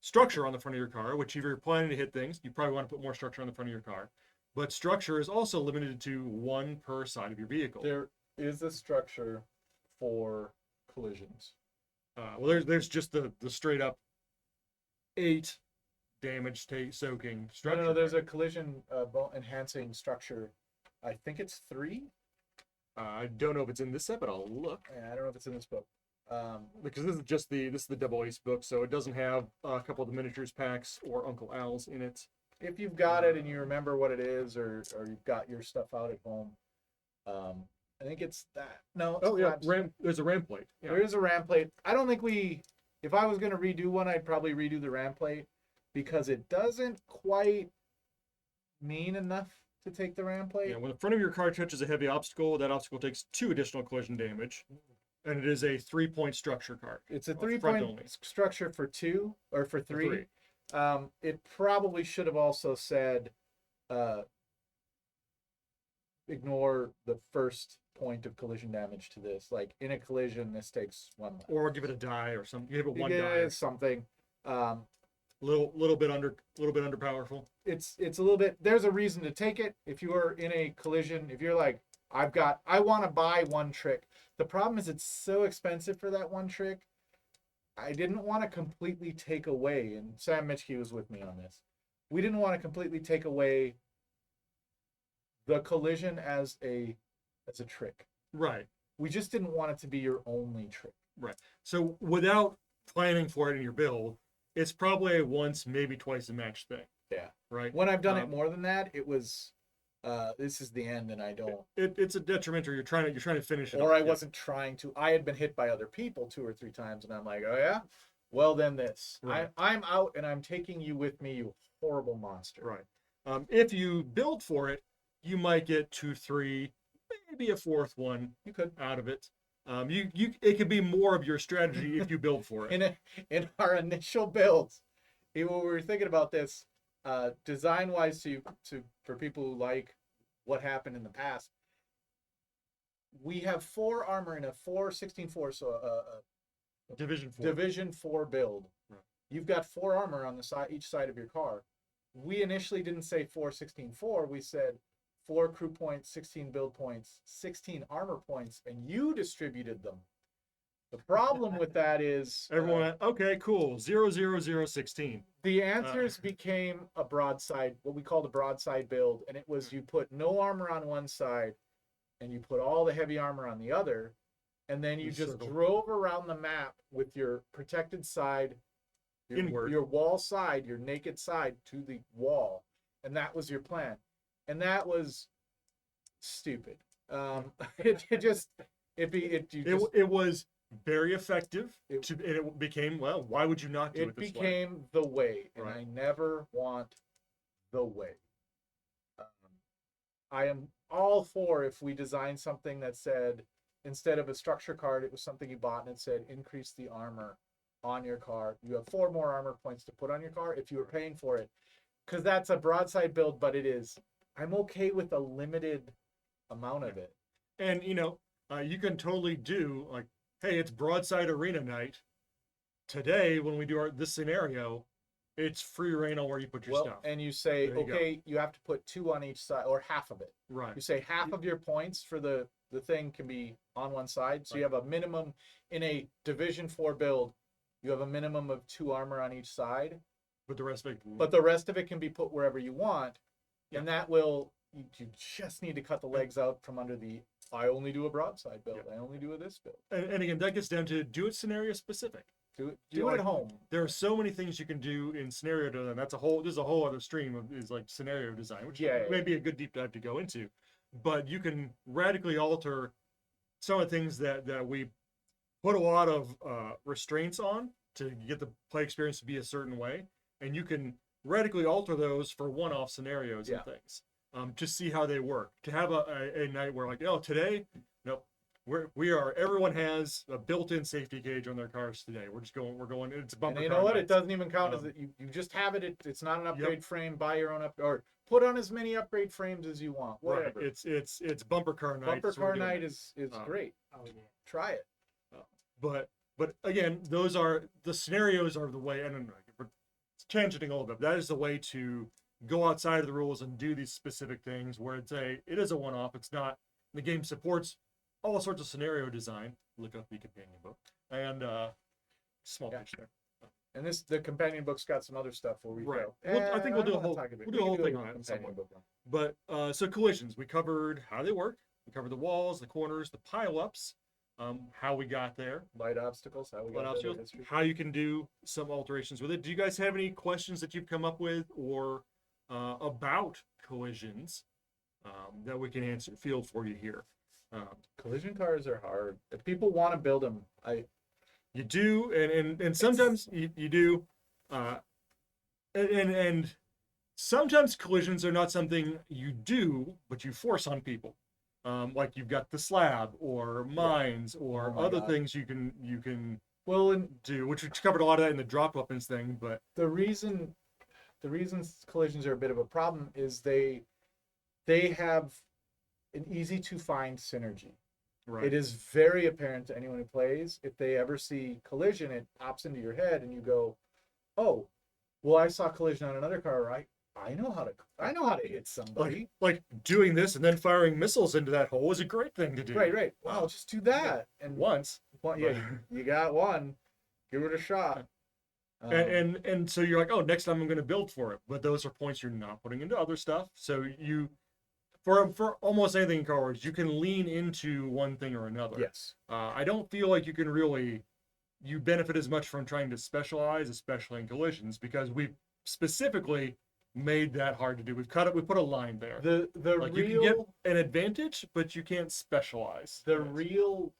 structure on the front of your car, which if you're planning to hit things, you probably want to put more structure on the front of your car. But structure is also limited to 1 per side of your vehicle. There is a structure for collisions. Well, there's just the straight up 8 damage soaking structure. No, there's a collision enhancing structure. I think it's 3. I don't know if it's in this set, but I'll look. Yeah, I don't know if it's in this book. Because this is the double ace book, so it doesn't have a couple of the miniatures packs or Uncle Al's in it. If you've got it and you remember what it is, or you've got your stuff out at home, I think it's that. No. Oh yeah, perhaps- there's a ram plate. Yeah. There is a ram plate. I don't think if I was going to redo one, I'd probably redo the ram plate because it doesn't quite mean enough to take the ram plate. Yeah, when the front of your car touches a heavy obstacle, that obstacle takes 2 additional collision damage, and it is a 3-point structure card. It's a Front 3-point only. structure for 2 or for 3. 3. It probably should have also said ignore the first point of collision damage to this. Like in a collision, this takes 1 less. Or give it a die or something. Give it 1 Yeah, die. something. Little bit under powerful. It's a little bit. There's a reason to take it. If you are in a collision, if you're like, I want to buy 1 trick. The problem is it's so expensive for that 1 trick. I didn't want to completely take away, and Sam Mitchke was with me on this. We didn't want to completely take away the collision as a trick. Right. We just didn't want it to be your only trick. Right. So without planning for it in your build, it's probably a once, maybe twice a match thing. Yeah. Right. When I've done it more than that, it was this is the end, and I don't. It's a detriment, or you're trying to finish it. Or off. I Yeah. wasn't trying to. I had been hit by other people 2 or 3 times, and I'm like, oh yeah, well then this. Right. I'm out, and I'm taking you with me, you horrible monster. Right. If you build for it, you might get 2, 3, maybe a fourth one You could. out of it. It could be more of your strategy if you build for it. In our initial builds, even when we were thinking about this, design wise, for people who like what happened in the past, we have 4 armor in a 4/16/4, so Division 4. Division 4 build. Right. You've got 4 armor on the side, each side of your car. We initially didn't say 4/16/4. We said 4 crew points, 16 build points, 16 armor points, and you distributed them. The problem with that is Everyone went, okay, cool. 00016. the answers became a broadside, what we called a broadside build, and it was you put no armor on one side, and you put all the heavy armor on the other, and then you just circle. drove around the map with your protected side, Inward. your wall side, your naked side to the wall, and that was your plan, and that was stupid. It was very effective. It- And it became, well, why would you not do it It this way? became the way, and Right. I never want the way. I am all for if we design something that said, instead of a structure card, it was something you bought and it said increase the armor on your car. You have 4 more armor points to put on your car if you were paying for it, because that's a broadside build. But I'm okay with a limited amount of it. And you can totally do like, hey, it's broadside arena night. Today, when we do this scenario, it's free reign on where you put your Well, stuff. and you say, There you go. okay, you have to put 2 on each side, or half of it. Right. You say half of your points for the thing can be on one side. So you have a minimum in a Division 4 build. You have a minimum of 2 armor on each side, But the rest of it. but the rest of it can be put wherever you want, and that will. You just need to cut the legs out from under the. I only do a broadside build. I only do a this build. And again, that gets down to do it scenario specific. Do it like- at home. There are so many things you can do in scenario design. There's a whole other stream of is like scenario design, which Yeah. may be a good deep dive to go into. But you can radically alter some of the things that we put a lot of restraints on to get the play experience to be a certain way, and you can radically alter those for one-off scenarios Yeah. and things. To see how they work. To have a night where like, oh, today, nope. Everyone has a built-in safety gauge on their cars today. We're going, it's a bumper And you car know what? night. It doesn't even count as it. You just have it. It's not an Yep. upgrade frame. Buy your own or put on as many upgrade frames as you want. Whatever. Right. It's bumper car night. Bumper so we're car doing night it. is Um, great. Oh yeah. Try it. But again, those are the scenarios are the way. And we're tangenting a little bit. That is the way to go outside of the rules and do these specific things where it is a one-off. It's not. The game supports all sorts of scenario design. Look up the companion book and small Yeah. pitch there. And the companion book's got some other stuff where we Right. go. I think we'll do a don't wanna whole talk about it. we'll do a We whole can thing on it at some companion point. book one. But so collisions, we covered how they work. We covered the walls, the corners, the pileups, how we got there, Light obstacles. How we what got else there, you- history. how you can do some alterations with it. Do you guys have any questions that you've come up with or about collisions that we can answer field for you here? Collision cars are hard. If people want to build them, You do, and sometimes you do, and sometimes collisions are not something you do, but you force on people. Like you've got the slab or mines or Oh my other God. things you can well, and do, which we covered a lot of that in the drop weapons thing. But the reason collisions are a bit of a problem is they have an easy to find synergy. right, It is very apparent to anyone who plays. If they ever see collision, it pops into your head, and you go, "Oh, well, I saw collision on another car. Right? I know how to hit somebody." like doing this and then firing missiles into that hole is a great thing to do. Right. Well, just do that. And Once. well, yeah, you got one. Give it a shot. And so you're like, oh, next time I'm going to build for it. But those are points you're not putting into other stuff. So you, for almost anything in Car Wars, you can lean into one thing or another. Yes. I don't feel like you can really, you benefit as much from trying to specialize, especially in collisions, because we specifically made that hard to do. We've cut it. We put a line there. The Like you can get an advantage, but you can't specialize. the real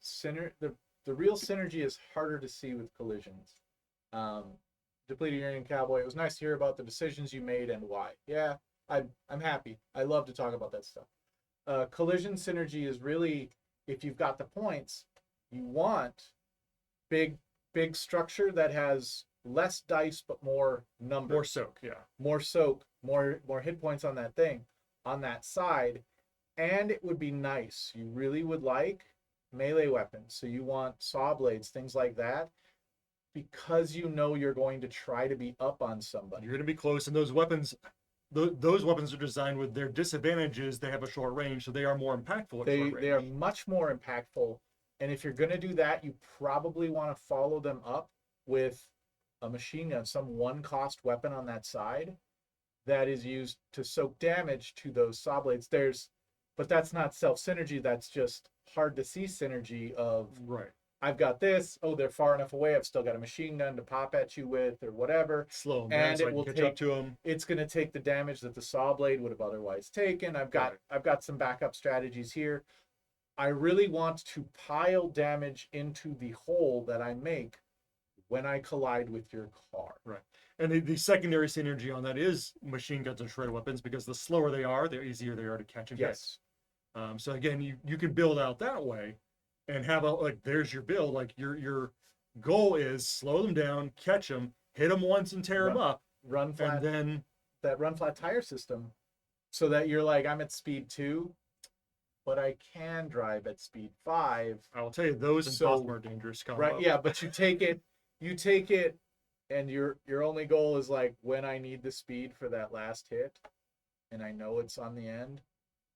the real synergy is harder to see with collisions. Depleted Uranium Cowboy, it was nice to hear about the decisions you made and why. Yeah, I'm happy. I love to talk about that stuff. Collision synergy is really, if you've got the points, you want big structure that has less dice but more numbers. More soak, yeah. More soak, more hit points on that thing, on that side. And it would be nice. You really would like melee weapons. So you want saw blades, things like that, because you know you're going to try to be up on somebody. You're going to be close, and those weapons, those weapons are designed with their disadvantages. They have a short range, so they are more impactful at short range. They are much more impactful. And if you're going to do that, you probably want to follow them up with a machine gun, some one-cost weapon on that side that is used to soak damage to those saw blades. But that's not self-synergy. That's just hard to see synergy of, right. I've got this. Oh, they're far enough away. I've still got a machine gun to pop at you with, or whatever. Slow them down, so I can catch up to them. It's going to take the damage that the saw blade would have otherwise taken. I've got some backup strategies here. I really want to pile damage into the hole that I make when I collide with your car. Right. And the secondary synergy on that is machine guns and shredder weapons, because the slower they are, the easier they are to catch and hit. Yes. So again, you can build out that way and have there's your build. Like your goal is slow them down, catch them, hit them once and tear them up. Run flat. And then that run flat tire system, so that you're like, I'm at speed 2, but I can drive at speed 5. I'll tell you, those and Gotham are dangerous combo. Right, yeah, but you take it, and your only goal is like, when I need the speed for that last hit, and I know it's on the end,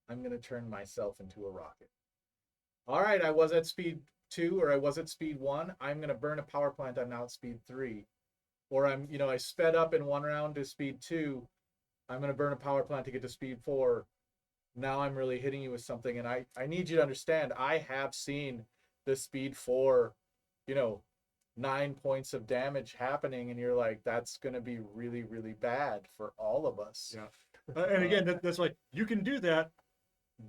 I'm going to turn myself into a rocket. All right, I was at speed 2 or I was at speed 1. I'm going to burn a power plant. I'm now at speed 3. Or I sped up in one round to speed 2. I'm going to burn a power plant to get to speed 4. Now I'm really hitting you with something. And I need you to understand, I have seen the speed 4, 9 points of damage happening. And you're like, that's going to be really, really bad for all of us. Yeah. And again, that's why you can do that,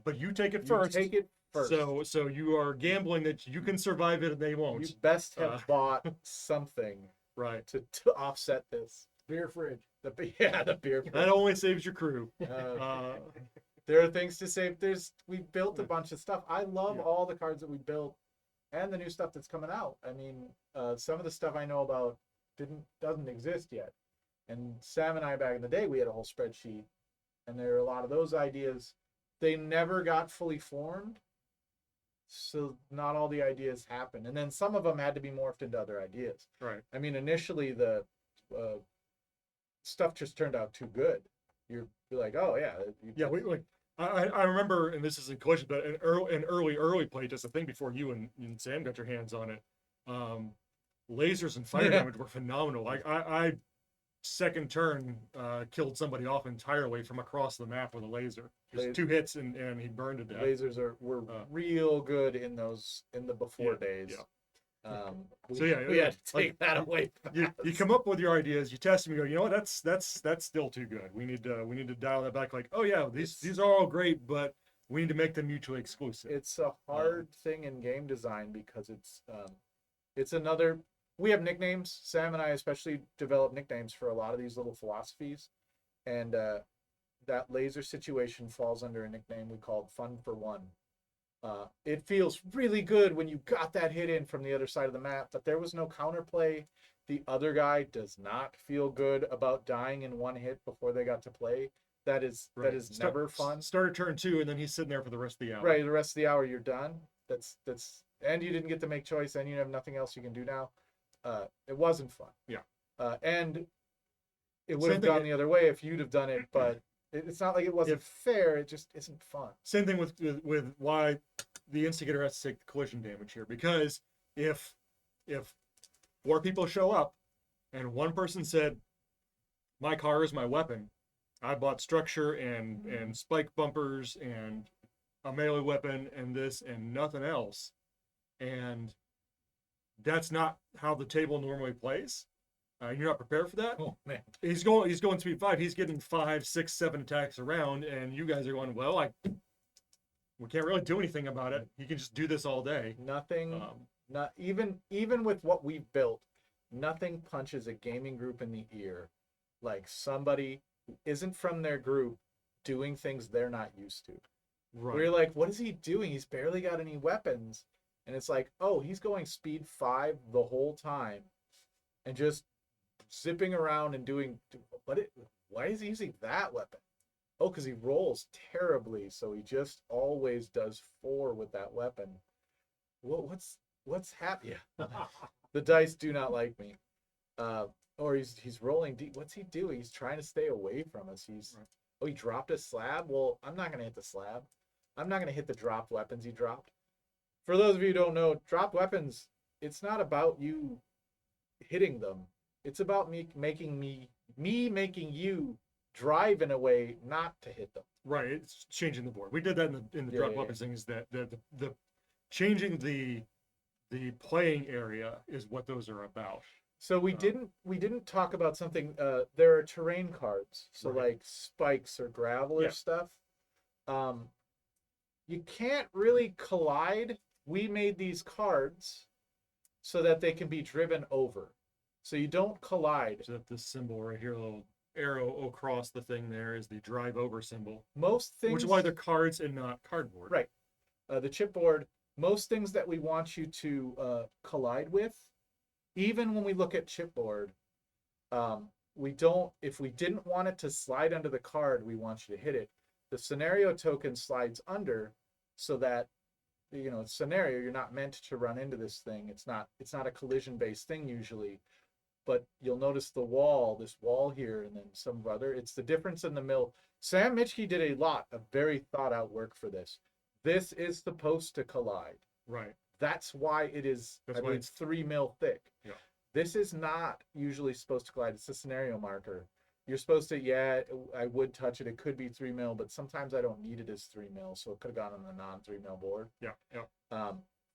but you take it first. You take it first. So you are gambling that you can survive it and they won't. You best have bought something right to offset this. Beer fridge. The beer fridge. That only saves your crew. There are things to save. We built a bunch of stuff. I love all the cards that we built and the new stuff that's coming out. I mean, some of the stuff I know about doesn't exist yet. And Sam and I, back in the day, we had a whole spreadsheet, and there are a lot of those ideas. They never got fully formed, so not all the ideas happened. And then some of them had to be morphed into other ideas. Right. I mean, initially the stuff just turned out too good. You're like, oh yeah. Yeah, I remember, and this is in collision, but in early play, just a thing before you and Sam got your hands on it. Lasers and fire damage were phenomenal. I second turn killed somebody off entirely from across the map with a laser. Just 2 hits and he burned to death. Lasers were real good in the before days. Yeah. We had to take that away. You come up with your ideas, you test them, you go, you know what, that's still too good. We need to dial that back. Like, oh yeah, these are all great, but we need to make them mutually exclusive. It's a hard thing in game design because it's another. We have nicknames. Sam and I especially develop nicknames for a lot of these little philosophies, and that laser situation falls under a nickname we called Fun for One. It feels really good when you got that hit in from the other side of the map, but there was no counterplay. The other guy does not feel good about dying in one hit before they got to play. That is never fun. Start turn 2, and then he's sitting there for the rest of the hour. Right, the rest of the hour you're done. That's and you didn't get to make choice, and you have nothing else you can do now. It wasn't fun. Yeah. And it would have gone the other way if you'd have done it, but it's not like it wasn't fair. It just isn't fun. Same thing with why the instigator has to take the collision damage here, because if 4 people show up and one person said, my car is my weapon, I bought structure and spike bumpers and a melee weapon and this and nothing else, and that's not how the table normally plays, You're not prepared for that. Oh man. He's going speed 5. He's getting 5, 6, 7 attacks around, and you guys are going, well, we can't really do anything about it. He can just do this all day. Nothing. Not even with what we've built, nothing punches a gaming group in the ear like somebody who isn't from their group doing things they're not used to. Right. Where you're like, what is he doing? He's barely got any weapons. And it's like, oh, he's going speed 5 the whole time and just zipping around and doing why is he using that weapon? Oh, because he rolls terribly, so he just always does 4 with that weapon. What's happening? The dice do not like me. Or he's rolling deep. What's he doing? He's trying to stay away from us. Oh, he dropped a slab? Well, I'm not gonna hit the slab. I'm not gonna hit the dropped weapons he dropped. For those of you who don't know, dropped weapons, it's not about you hitting them. It's about me making you drive in a way not to hit them. Right. It's changing the board. We did that in the drop weapons things. That the changing the playing area is what those are about. So we didn't talk about something. There are terrain cards, so Right. like spikes or gravel Yeah. or stuff. You can't really collide. We made these cards so that they can be driven over, so you don't collide. So that this symbol right here, a little arrow across the thing there, is the drive over symbol. Most things, Which is why they're cards and not cardboard. right. The chipboard. Most things that we want you to collide with, even when we look at chipboard, we don't. If we didn't want it to slide under the card, we want you to hit it. The scenario token slides under, so that scenario, you're not meant to run into this thing. It's not a collision based thing usually, but you'll notice this wall here, and then some other. It's the difference in the mill. Sam Mitchke did a lot of very thought out work for this. This is supposed to collide. Right. That's why it is. That's I why mean, it's 3 mil thick. Yeah. This is not usually supposed to collide. It's a scenario marker. You're supposed to, yeah, I would touch it. It could be 3 mil, but sometimes I don't need it as 3 mil, so it could have gone on the non 3 mil board. Yeah.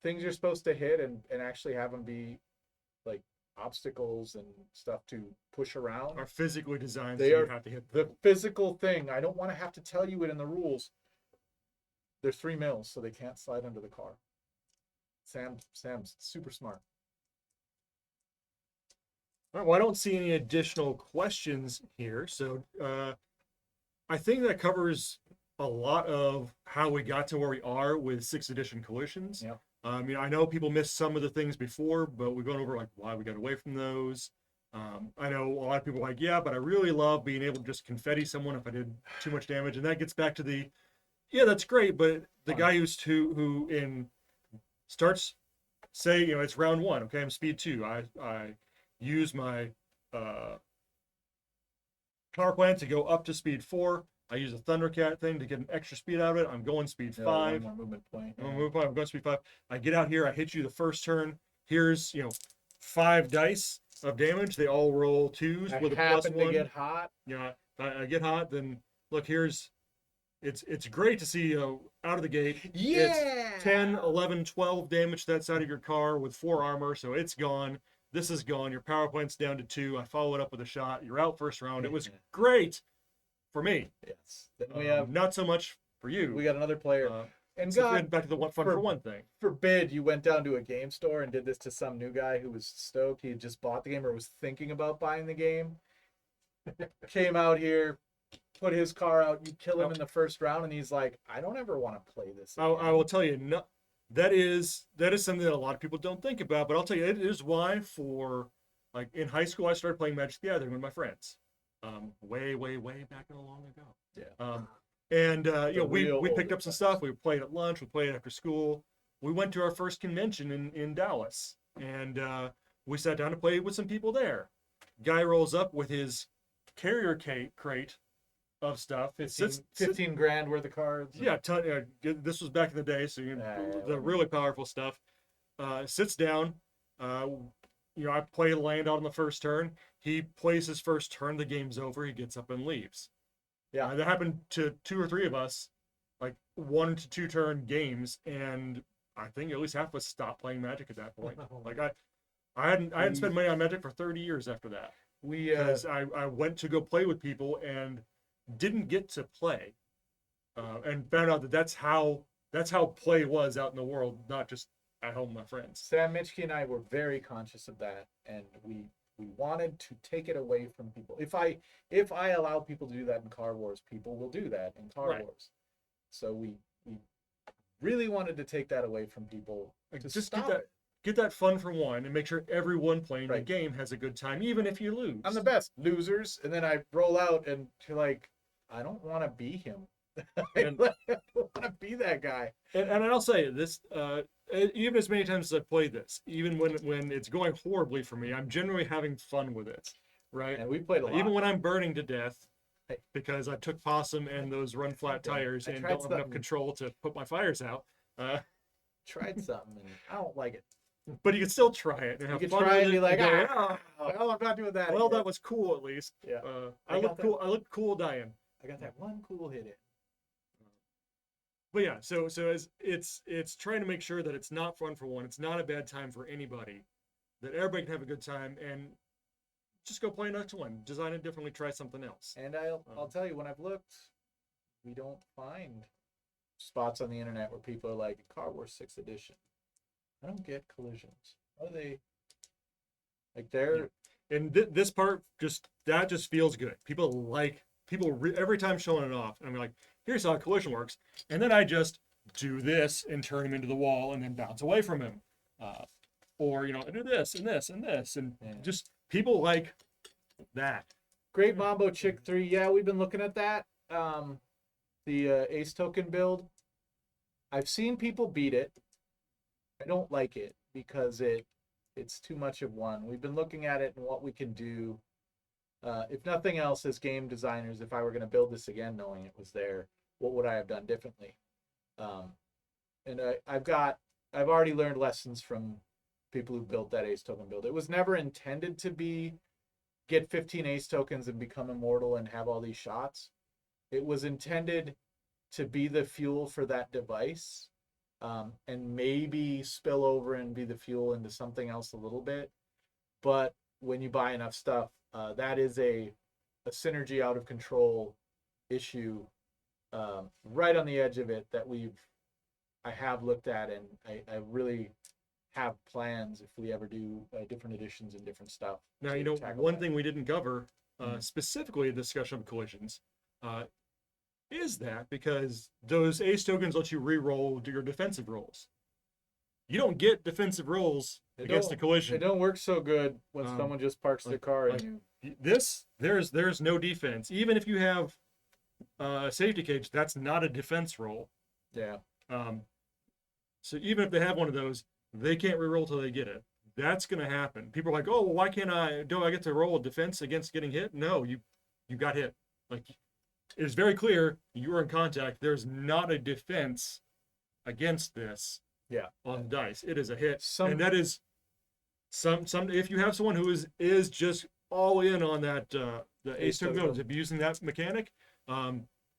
Things you're supposed to hit and actually have them be like obstacles and stuff to push around. Are physically designed They so are you have to hit the physical thing. I don't want to have to tell you it in the rules. They're 3 mils, so they can't slide under the car. Sam's super smart. All right, well, I don't see any additional questions here, so I think that covers a lot of how we got to where we are with 6th edition collisions. Yep. I know people missed some of the things before, but we've gone over like why we got away from those. I know a lot of people are like, yeah, but I really love being able to just confetti someone if I did too much damage, and that gets back to the, yeah, that's great, but the guy who starts, say, it's round 1, okay, I'm speed 2, I use my power plant to go up to speed 4. I use a Thundercat thing to get an extra speed out of it. I'm going speed 5. One more movement point. I'm going speed 5. I get out here. I hit you the first turn. Here's 5 dice of damage. They all roll 2s with a plus 1. To get hot. I get hot. Then look, here's. It's great to see out of the gate. Yeah. It's 10, 11, 12 damage to that side of your car with 4 armor, so it's gone. This is gone. Your power plant's down to 2. I follow it up with a shot. You're out first round. It was great for me. Yes. Then we have not so much for you. we got another player. And so God back to the one fun for one thing. forbid you went down to a game store and did this to some new guy who was stoked. He had just bought the game or was thinking about buying the game. Came out here, put his car out, you kill him in the first round, and he's like, I don't ever want to play this again. I will tell you, no, that is something that a lot of people don't think about, but I'll tell you, it is why for, like, in high school, I started playing Magic the Gathering with my friends. Way back in a long ago. Yeah. And we real picked older up some times. stuff. We played at lunch. We played after school. We went to our first convention in Dallas, and we sat down to play with some people there. Guy rolls up with his carrier crate of stuff. It sits 15 grand worth of cards. yeah, this was back in the day, so the really powerful stuff. Sits down. I play land out on the first turn. He plays his first turn. The game's over. He gets up and leaves. Yeah. That happened to 2 or 3 of us, like 1 to 2 turn games, and I think at least half of us stopped playing Magic at that point. Like I hadn't spent money on Magic for 30 years after that We because I went to go play with people and didn't get to play, and found out that that's how play was out in the world, not just at home with my friends. Sam Mitchke and I were very conscious of that, and we wanted to take it away from people. If I allow people to do that in Car Wars, people will do that in Car Right. Wars. So we really wanted to take that away from people. To Just stop get that fun for one, and make sure everyone playing the Right. game has a good time, even if you lose. I'm the best losers, and then I roll out, and you're like, I don't want to be him. I And- don't want to be that guy. And I'll say this, even as many times as I've played this, even when it's going horribly for me, I'm generally having fun with it, right? And we played a lot. Even when I'm burning to death, Hey. because I took possum and those run flat tires I and tried don't have enough something. control to put my fires out. Tried something, and I don't like it. But you can still try it and You have can fun try with and it be like, go, ah, well, I'm not doing that. well, again." that was cool at least. Yeah. I I look got cool. I look cool dying. I got that one cool hit in. But yeah, so as it's trying to make sure that it's not fun for one, it's not a bad time for anybody, that everybody can have a good time, and just go play next one, design it differently, try something else. And I'll tell you, when I've looked, we don't find spots on the internet where people are like, Car Wars 6th edition. I don't get collisions. Are they like they're And this part just feels good. Every time showing it off, and I'm like, here's how a collision works, and then I just do this and turn him into the wall and then bounce away from him, or I do this and this and this, and Yeah. just people like that. Great Mambo Chick 3. Yeah, we've been looking at that. The Ace Token build. I've seen people beat it. I don't like it because it's too much of one. We've been looking at it and what we can do. If nothing else, as game designers, if I were going to build this again, knowing it was there, what would I have done differently? And I've already learned lessons from people who built that Ace Token build. It was never intended to be get 15 Ace Tokens and become immortal and have all these shots. It was intended to be the fuel for that device, and maybe spill over and be the fuel into something else a little bit. But when you buy enough stuff, that is a synergy out of control issue, right on the edge of it that I have looked at, and I really have plans if we ever do different editions and different stuff. Now, to tackle one that. thing we didn't cover, Mhm. specifically the discussion of collisions, is that because those Ace tokens let you re-roll your defensive rolls. You don't get defensive rolls They against a don't- collision. They don't work so good when Um, someone just parks their car like- and you. There's no defense. Even if you have a safety cage, that's not a defense roll. Yeah. So even if they have one of those, they can't re-roll till they get it. That's gonna happen. People are like, oh, well, why can't I? Do I get to roll a defense against getting hit? No, you got hit. Like, it's very clear you were in contact. There's not a defense against this. Yeah. On the dice, it is a hit, Some- and that is some. If you have someone who is just all in on that the Ace token token. goes, abusing that mechanic,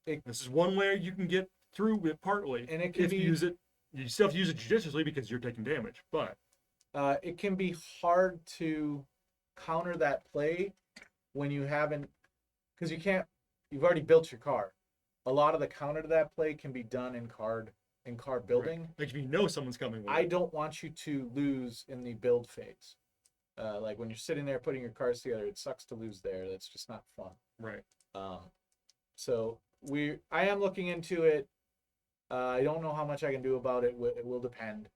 It- this is one way you can get through it partly. And it can if you be- use it, you still have to use it judiciously because you're taking damage. But It can be hard to counter that play when you haven't, because you've already built your card. A lot of the counter to that play can be done in card building. like if you know someone's coming with I it. don't want you to lose in the build phase. Like when you're sitting there putting your cards together, it sucks to lose there. That's just not fun. Right. So I am looking into it. I don't know how much I can do about it. It will depend.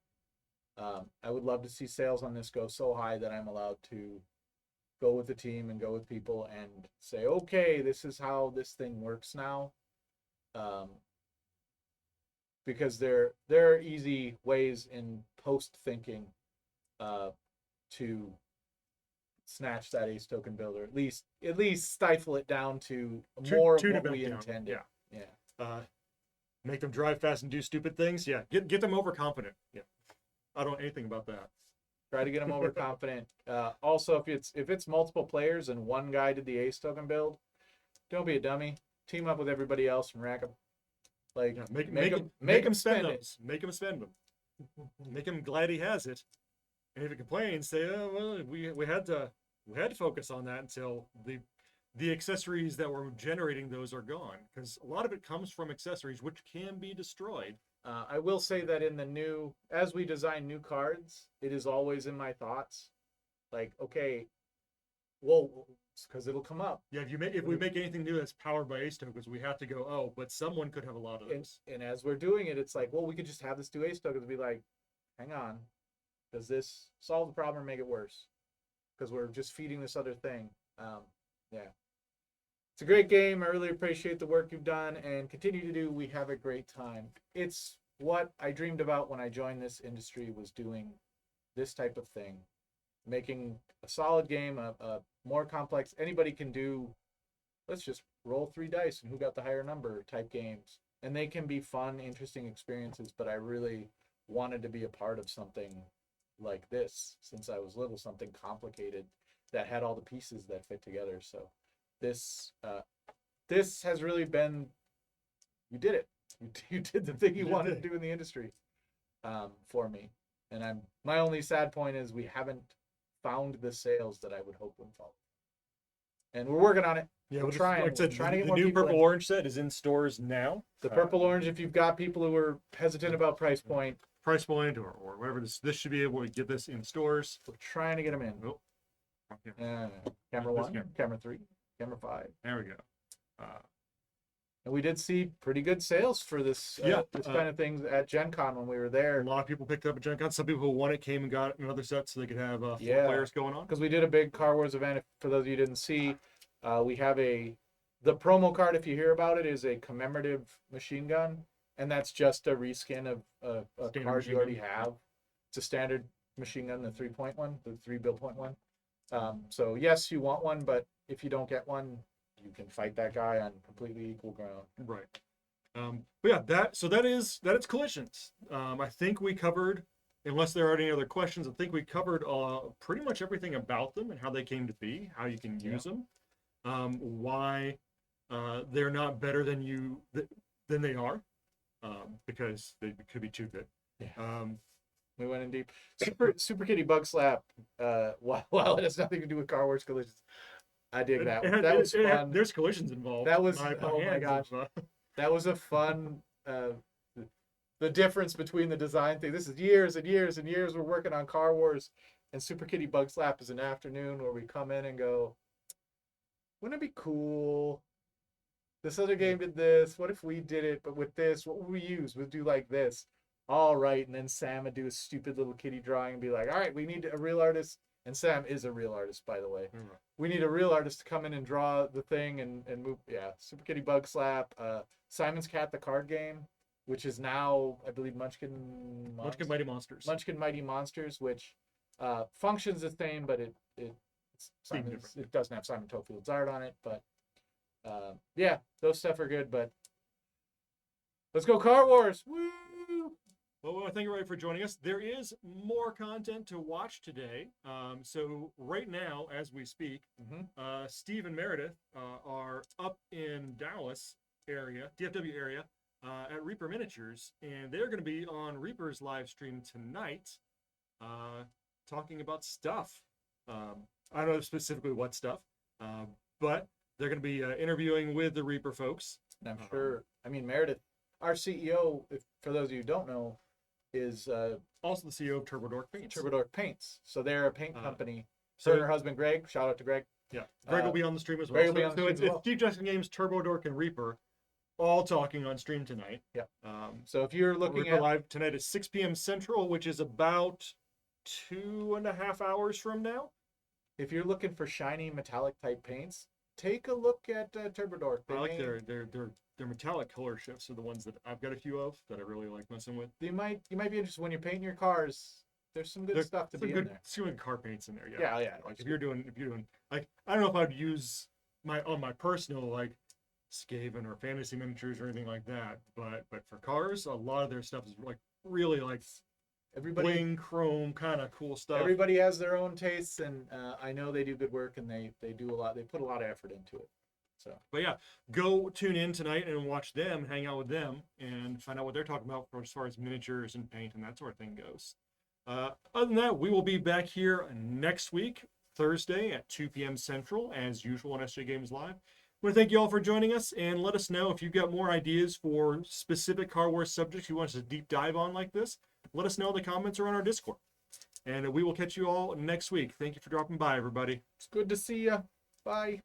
I would love to see sales on this go so high that I'm allowed to go with the team and go with people and say, okay, this is how this thing works now. Because there are easy ways in post thinking to snatch that Ace token builder, at least stifle it down to more of to what the we down, intended. yeah. Yeah. Make them drive fast and do stupid things. Yeah, get them overconfident. Yeah, I don't know anything about that. Try to get them overconfident. Also, if it's multiple players and one guy did the Ace token build, don't be a dummy. Team up with everybody else and rack them. Like Yeah, make make him him spend spend it. those. Make him spend them. Make him glad he has it, And if it complains, say, oh well, we had to focus on that until the accessories that were generating those are gone, because a lot of it comes from accessories which can be destroyed. I will say that in the new, as we design new cards, it is always in my thoughts. Like, okay, well, because it'll come up. Yeah, if we make anything new that's powered by ace tokens, we have to go, oh, but someone could have a lot of those. And as we're doing it, it's like, well, we could just have this do ace tokens and be like, hang on, does this solve the problem or make it worse? Because we're just feeding this other thing. Yeah. It's a great game. I really appreciate the work you've done and continue to do. We have a great time. It's what I dreamed about when I joined this industry, was doing this type of thing. Making a solid game, a more complex, anybody can do, let's just roll 3 dice and who got the higher number type games. And they can be fun, interesting experiences, but I really wanted to be a part of something like this since I was little, something complicated that had all the pieces that fit together. So this has really been, you did it. You did the thing you wanted to do in the industry for me. And my only sad point is we haven't found the sales that I would hope would follow. And we're working on it. Yeah, we're just, trying. like I said, We're trying to the get more new people purple in. orange set is in stores now. The purple orange, if you've got people who are hesitant about price point, or whatever, this should be able to get this in stores. we're trying to get them in. Oh, okay. Camera This 1, camera. camera 3, camera 5. There we go. And we did see pretty good sales for this this kind of things at Gen Con when we were A there. lot of people picked up a Gen Con. Some people who won it came and got another set so they could have 4 Yeah. players going on. Because we did a big Car Wars event. For those of you who didn't see, we have the promo card, if you hear about it, is a commemorative machine gun. And that's just a reskin of a Standard card machine you already gun. have. It's a standard machine gun, the 3.1, the 3 build point one. So yes, you want one, but if you don't get one, you can fight that guy on completely equal ground. Right. But yeah, that is collisions. I think we covered, unless there are any other questions, I think we covered pretty much everything about them and how they came to be, how you can use them, why they're not better than they are, because they could be too good. Yeah. We went in deep. Super Kitty Bug Slap. While it has nothing to do with Car Wars Collisions, I dig that. That was fun. There's collisions involved. That was oh my gosh. That was a fun. The difference between the design thing. This is years and years and years we're working on Car Wars, and Super Kitty Bug Slap is an afternoon where we come in and go, wouldn't it be cool? This other game did this. What if we did it, but with this? What would we use? We'd do like this. All right, and then Sam would do a stupid little kitty drawing and be like, all right, we need a real artist. And Sam is a real artist, by the way. Mm-hmm. We need a real artist to come in and draw the thing and move. Yeah, Super Kitty Bug Slap. Simon's Cat, the card game, which is now, I believe, Munchkin Mighty Monsters. Munchkin Mighty Monsters, which functions the same, but it doesn't have Simon Tofield's art on it. But yeah, those stuff are good. But let's go Car Wars! Woo! Well, thank you, Ray, for joining us. There is more content to watch today. So right now, as we speak, Steve and Meredith are up in Dallas area, DFW area, at Reaper Miniatures, and they're going to be on Reaper's live stream tonight, talking about stuff. I don't know specifically what stuff, but they're going to be interviewing with the Reaper folks. And I'm sure, I mean, Meredith, our CEO, for those of you who don't know, is Also the CEO of Turbo Dork Paints. Turbo Dork Paints. So they're a paint company. so- Her and her husband, Greg, shout out to Greg. Yeah, Greg will be on the stream as well. Greg will be on the stream it's, as well. it's SJGames, Turbo Dork, and Reaper, all talking on stream tonight. Yeah. Um, So if you're looking Reaper at, live tonight at 6 p.m. Central, which is about 2.5 hours from now. if you're looking for shiny metallic type paints, take a look at Turbo Dork. I like their metallic color shifts are the ones that I've got a few of that I really like messing with. You might be interested when you're painting your cars. There's some good There's stuff to some be good, in there. some good car paints in there. Yeah. Yeah, yeah. Like if you're doing like, I don't know if I'd use on my personal like Skaven or fantasy miniatures or anything like that, but for cars, a lot of their stuff is like really like Everybody, bling chrome kind of cool stuff. everybody has their own tastes, and I know they do good work, and they do a lot. They put a lot of effort into it. So But yeah, go tune in tonight and watch them, hang out with them, and find out what they're talking about as far as miniatures and paint and that sort of thing goes. Other than that, we will be back here next week, Thursday at 2 p.m. Central, as usual on SJ Games Live. I want to thank you all for joining us, and let us know if you've got more ideas for specific Car Wars subjects you want us to deep dive on like this. Let us know in the comments or on our Discord. And we will catch you all next week. Thank you for dropping by, everybody. It's good to see you. Bye.